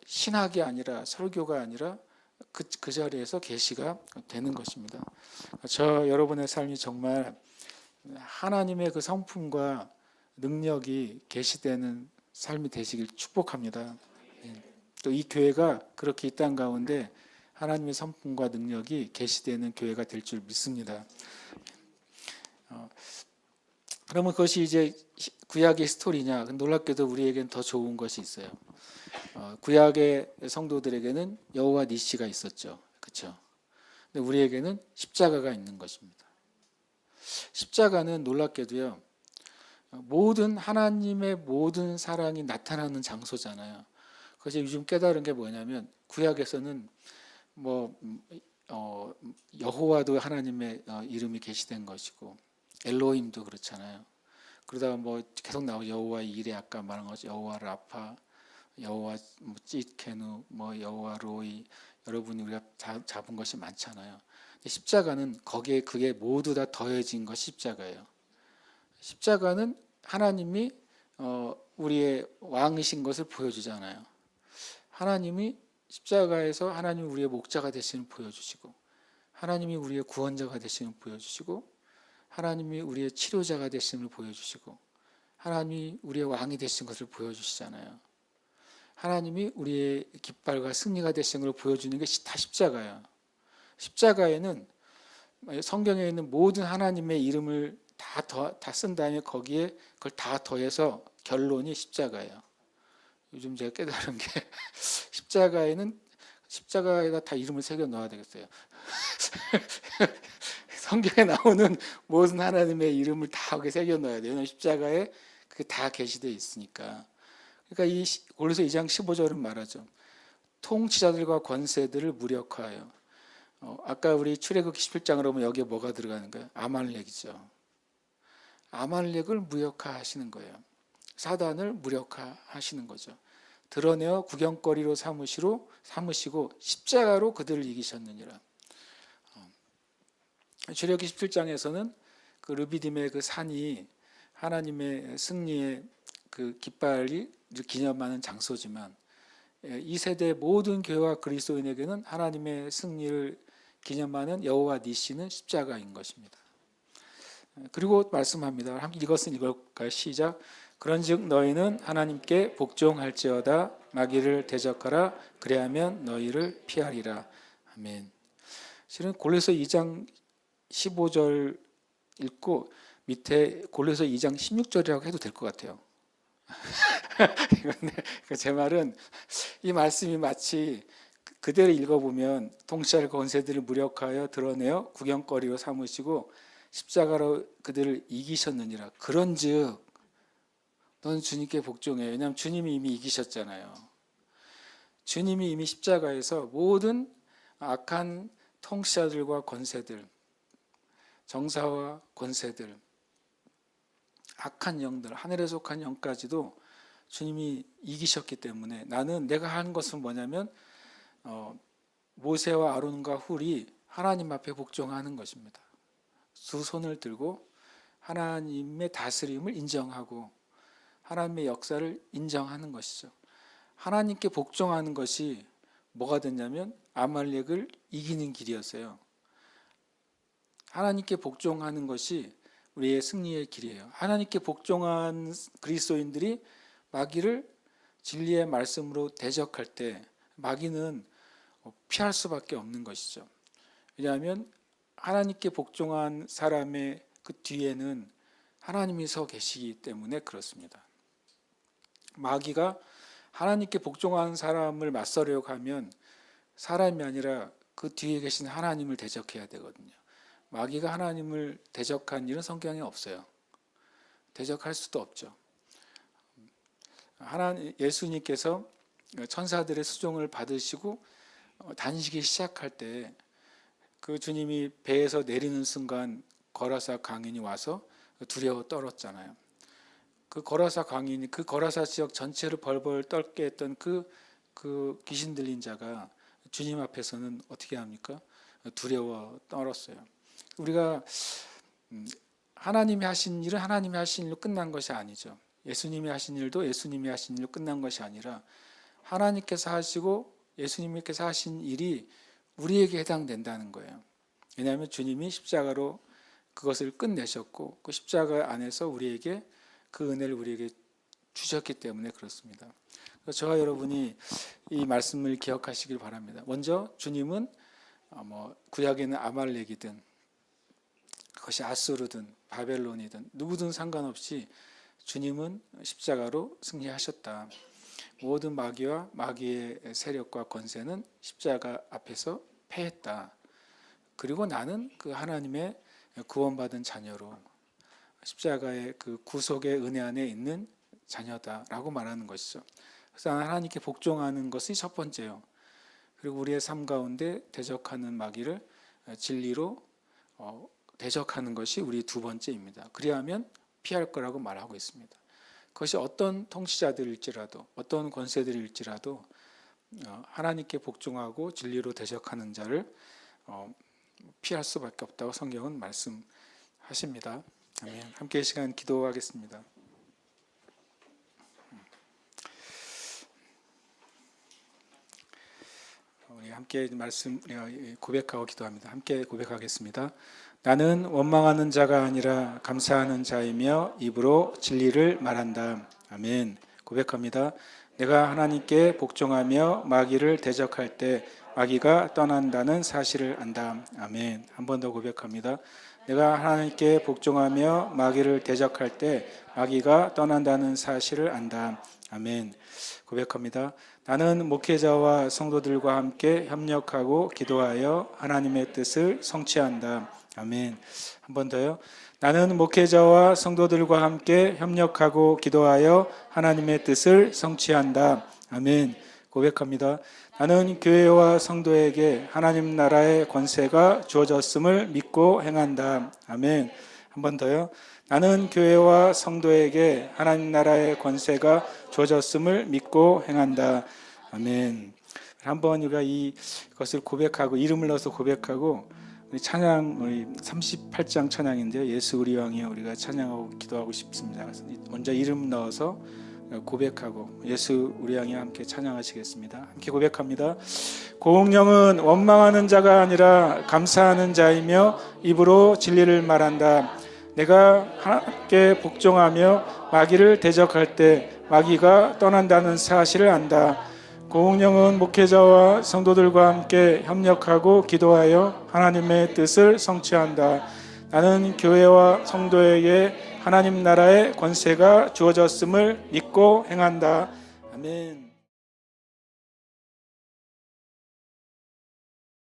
신학이 아니라 설교가 아니라 그 자리에서 계시가 되는 것입니다. 저 여러분의 삶이 정말 하나님의 그 성품과 능력이 계시되는 삶이 되시길 축복합니다. 또 이 교회가 그렇게 이 땅 가운데 하나님의 성품과 능력이 계시되는 교회가 될 줄 믿습니다. 그러면 그것이 이제 구약의 스토리냐? 놀랍게도 우리에겐 더 좋은 것이 있어요. 구약의 성도들에게는 여호와 니시가 있었죠, 그렇죠? 근데 우리에게는 십자가가 있는 것입니다. 십자가는 놀랍게도요, 모든 하나님의 모든 사랑이 나타나는 장소잖아요. 그래서 요즘 깨달은 게 뭐냐면 구약에서는 여호와도 하나님의 이름이 계시된 것이고 엘로힘도 그렇잖아요. 그러다가 계속 나오죠. 여호와 이레 아까 말한 거죠. 여호와 라파, 여호와 찌케누, 여호와 로이, 여러분이 우리가 잡은 것이 많잖아요. 근데 십자가는 거기에 그게 모두 다 더해진 것이 십자가예요. 십자가는 하나님이 우리의 왕이신 것을 보여주잖아요. 하나님이 십자가에서 하나님이 우리의 목자가 되시는 보여주시고 하나님이 우리의 구원자가 되시는 보여주시고 하나님이 우리의 치료자가 되시는 보여주시고 하나님이 우리의 왕이 되신 것을 보여주시잖아요. 하나님이 우리의 깃발과 승리가 되신 것을 보여주는 게 다 십자가예요. 십자가에는 성경에 있는 모든 하나님의 이름을 다 쓴 다음에 거기에 그걸 다 더해서 결론이 십자가예요. 요즘 제가 깨달은 게 십자가에다 다 이름을 새겨 넣어야 되겠어요. 성경에 나오는 모든 하나님의 이름을 다 거기에 새겨 넣어야 돼요. 십자가에 그게 다 게시되어 있으니까. 그러니까 이 골로새 2장 15절은 말하죠. 통치자들과 권세들을 무력화하여. 아까 우리 출애굽기 17장으로 보면 여기에 뭐가 들어가는가요? 아말렉이죠. 아말렉을 무력화하시는 거예요. 사단을 무력화하시는 거죠. 드러내어 구경거리로 삼으시고 십자가로 그들을 이기셨느니라. 출애굽기 17장에서는 그 르비딤의 그 산이 하나님의 승리의 그 깃발이 기념하는 장소지만 이 세대 모든 교회와 그리스도인에게는 하나님의 승리를 기념하는 여호와 니시는 십자가인 것입니다. 그리고 말씀합니다. 함께 이것은 읽을까요? 시작. 그런즉 너희는 하나님께 복종할지어다 마귀를 대적하라 그리하면 너희를 피하리라. 아멘. 실은 골로새 2장 15절 읽고 밑에 골로새 2장 16절이라고 해도 될 것 같아요. 제 말은 이 말씀이 마치 그대로 읽어보면 통치할 권세들을 무력하여 드러내어 구경거리로 삼으시고 십자가로 그들을 이기셨느니라. 그런즉 너는 주님께 복종해. 왜냐하면 주님이 이미 이기셨잖아요. 주님이 이미 십자가에서 모든 악한 통치자들과 권세들, 정사와 권세들, 악한 영들, 하늘에 속한 영까지도 주님이 이기셨기 때문에 나는 내가 한 것은 뭐냐면 모세와 아론과 훌이 하나님 앞에 복종하는 것입니다. 두 손을 들고 하나님의 다스림을 인정하고 하나님의 역사를 인정하는 것이죠. 하나님께 복종하는 것이 뭐가 됐냐면 아말렉을 이기는 길이었어요. 하나님께 복종하는 것이 우리의 승리의 길이에요. 하나님께 복종한 그리스도인들이 마귀를 진리의 말씀으로 대적할 때 마귀는 피할 수밖에 없는 것이죠. 왜냐하면 하나님께 복종한 사람의 그 뒤에는 하나님이 서 계시기 때문에 그렇습니다. 마귀가 하나님께 복종한 사람을 맞서려고 하면 사람이 아니라 그 뒤에 계신 하나님을 대적해야 되거든요. 마귀가 하나님을 대적한 일은 성경에 없어요. 대적할 수도 없죠. 예수님께서 천사들의 수종을 받으시고 단식이 시작할 때 그 주님이 배에서 내리는 순간 거라사 광인이 와서 두려워 떨었잖아요. 그 거라사 광인이 그 거라사 지역 전체를 벌벌 떨게 했던 그 귀신 들린 자가 주님 앞에서는 어떻게 합니까? 두려워 떨었어요. 우리가 하나님이 하신 일은 하나님이 하신 일로 끝난 것이 아니죠. 예수님이 하신 일도 예수님이 하신 일로 끝난 것이 아니라 하나님께서 하시고 예수님께서 하신 일이 우리에게 해당된다는 거예요. 왜냐하면 주님이 십자가로 그것을 끝내셨고 그 십자가 안에서 우리에게 그 은혜를 우리에게 주셨기 때문에 그렇습니다. 저와 여러분이 이 말씀을 기억하시길 바랍니다. 먼저 주님은 구약에는 아말렉이든 그것이 아수르든 바벨론이든 누구든 상관없이 주님은 십자가로 승리하셨다. 모든 마귀와 마귀의 세력과 권세는 십자가 앞에서 패했다. 그리고 나는 그 하나님의 구원받은 자녀로 십자가의 그 구속의 은혜 안에 있는 자녀다라고 말하는 것이죠. 그래서 하나님께 복종하는 것이 첫 번째요. 그리고 우리의 삶 가운데 대적하는 마귀를 진리로 대적하는 것이 우리 두 번째입니다. 그리하면 피할 거라고 말하고 있습니다. 그것이 어떤 통치자들일지라도 어떤 권세들일지라도 하나님께 복종하고 진리로 대적하는 자를 피할 수밖에 없다고 성경은 말씀하십니다. 아멘. 함께 이 시간 기도하겠습니다. 우리 함께 말씀 고백하고 기도합니다. 함께 고백하겠습니다. 나는 원망하는 자가 아니라 감사하는 자이며 입으로 진리를 말한다. 아멘. 고백합니다. 내가 하나님께 복종하며 마귀를 대적할 때 마귀가 떠난다는 사실을 안다. 아멘. 한 번 더 고백합니다. 내가 하나님께 복종하며 마귀를 대적할 때 마귀가 떠난다는 사실을 안다. 아멘. 고백합니다. 나는 목회자와 성도들과 함께 협력하고 기도하여 하나님의 뜻을 성취한다. 아멘. 한 번 더요. 나는 목회자와 성도들과 함께 협력하고 기도하여 하나님의 뜻을 성취한다. 아멘. 고백합니다. 나는 교회와 성도에게 하나님 나라의 권세가 주어졌음을 믿고 행한다. 아멘. 한 번 더요. 나는 교회와 성도에게 하나님 나라의 권세가 주어졌음을 믿고 행한다. 아멘. 한번 우리가 이것을 고백하고 이름을 넣어서 고백하고 우리 찬양 우리 38장 찬양인데요. 예수 우리 왕이여 우리가 찬양하고 기도하고 싶습니다. 먼저 이름 넣어서 고백하고 예수 우리 왕이여 함께 찬양하시겠습니다. 함께 고백합니다. 공령은 원망하는 자가 아니라 감사하는 자이며 입으로 진리를 말한다. 내가 하나님께 복종하며 마귀를 대적할 때 마귀가 떠난다는 사실을 안다. 공령은 목회자와 성도들과 함께 협력하고 기도하여 하나님의 뜻을 성취한다. 나는 교회와 성도에게 하나님 나라의 권세가 주어졌음을 믿고 행한다. 아멘.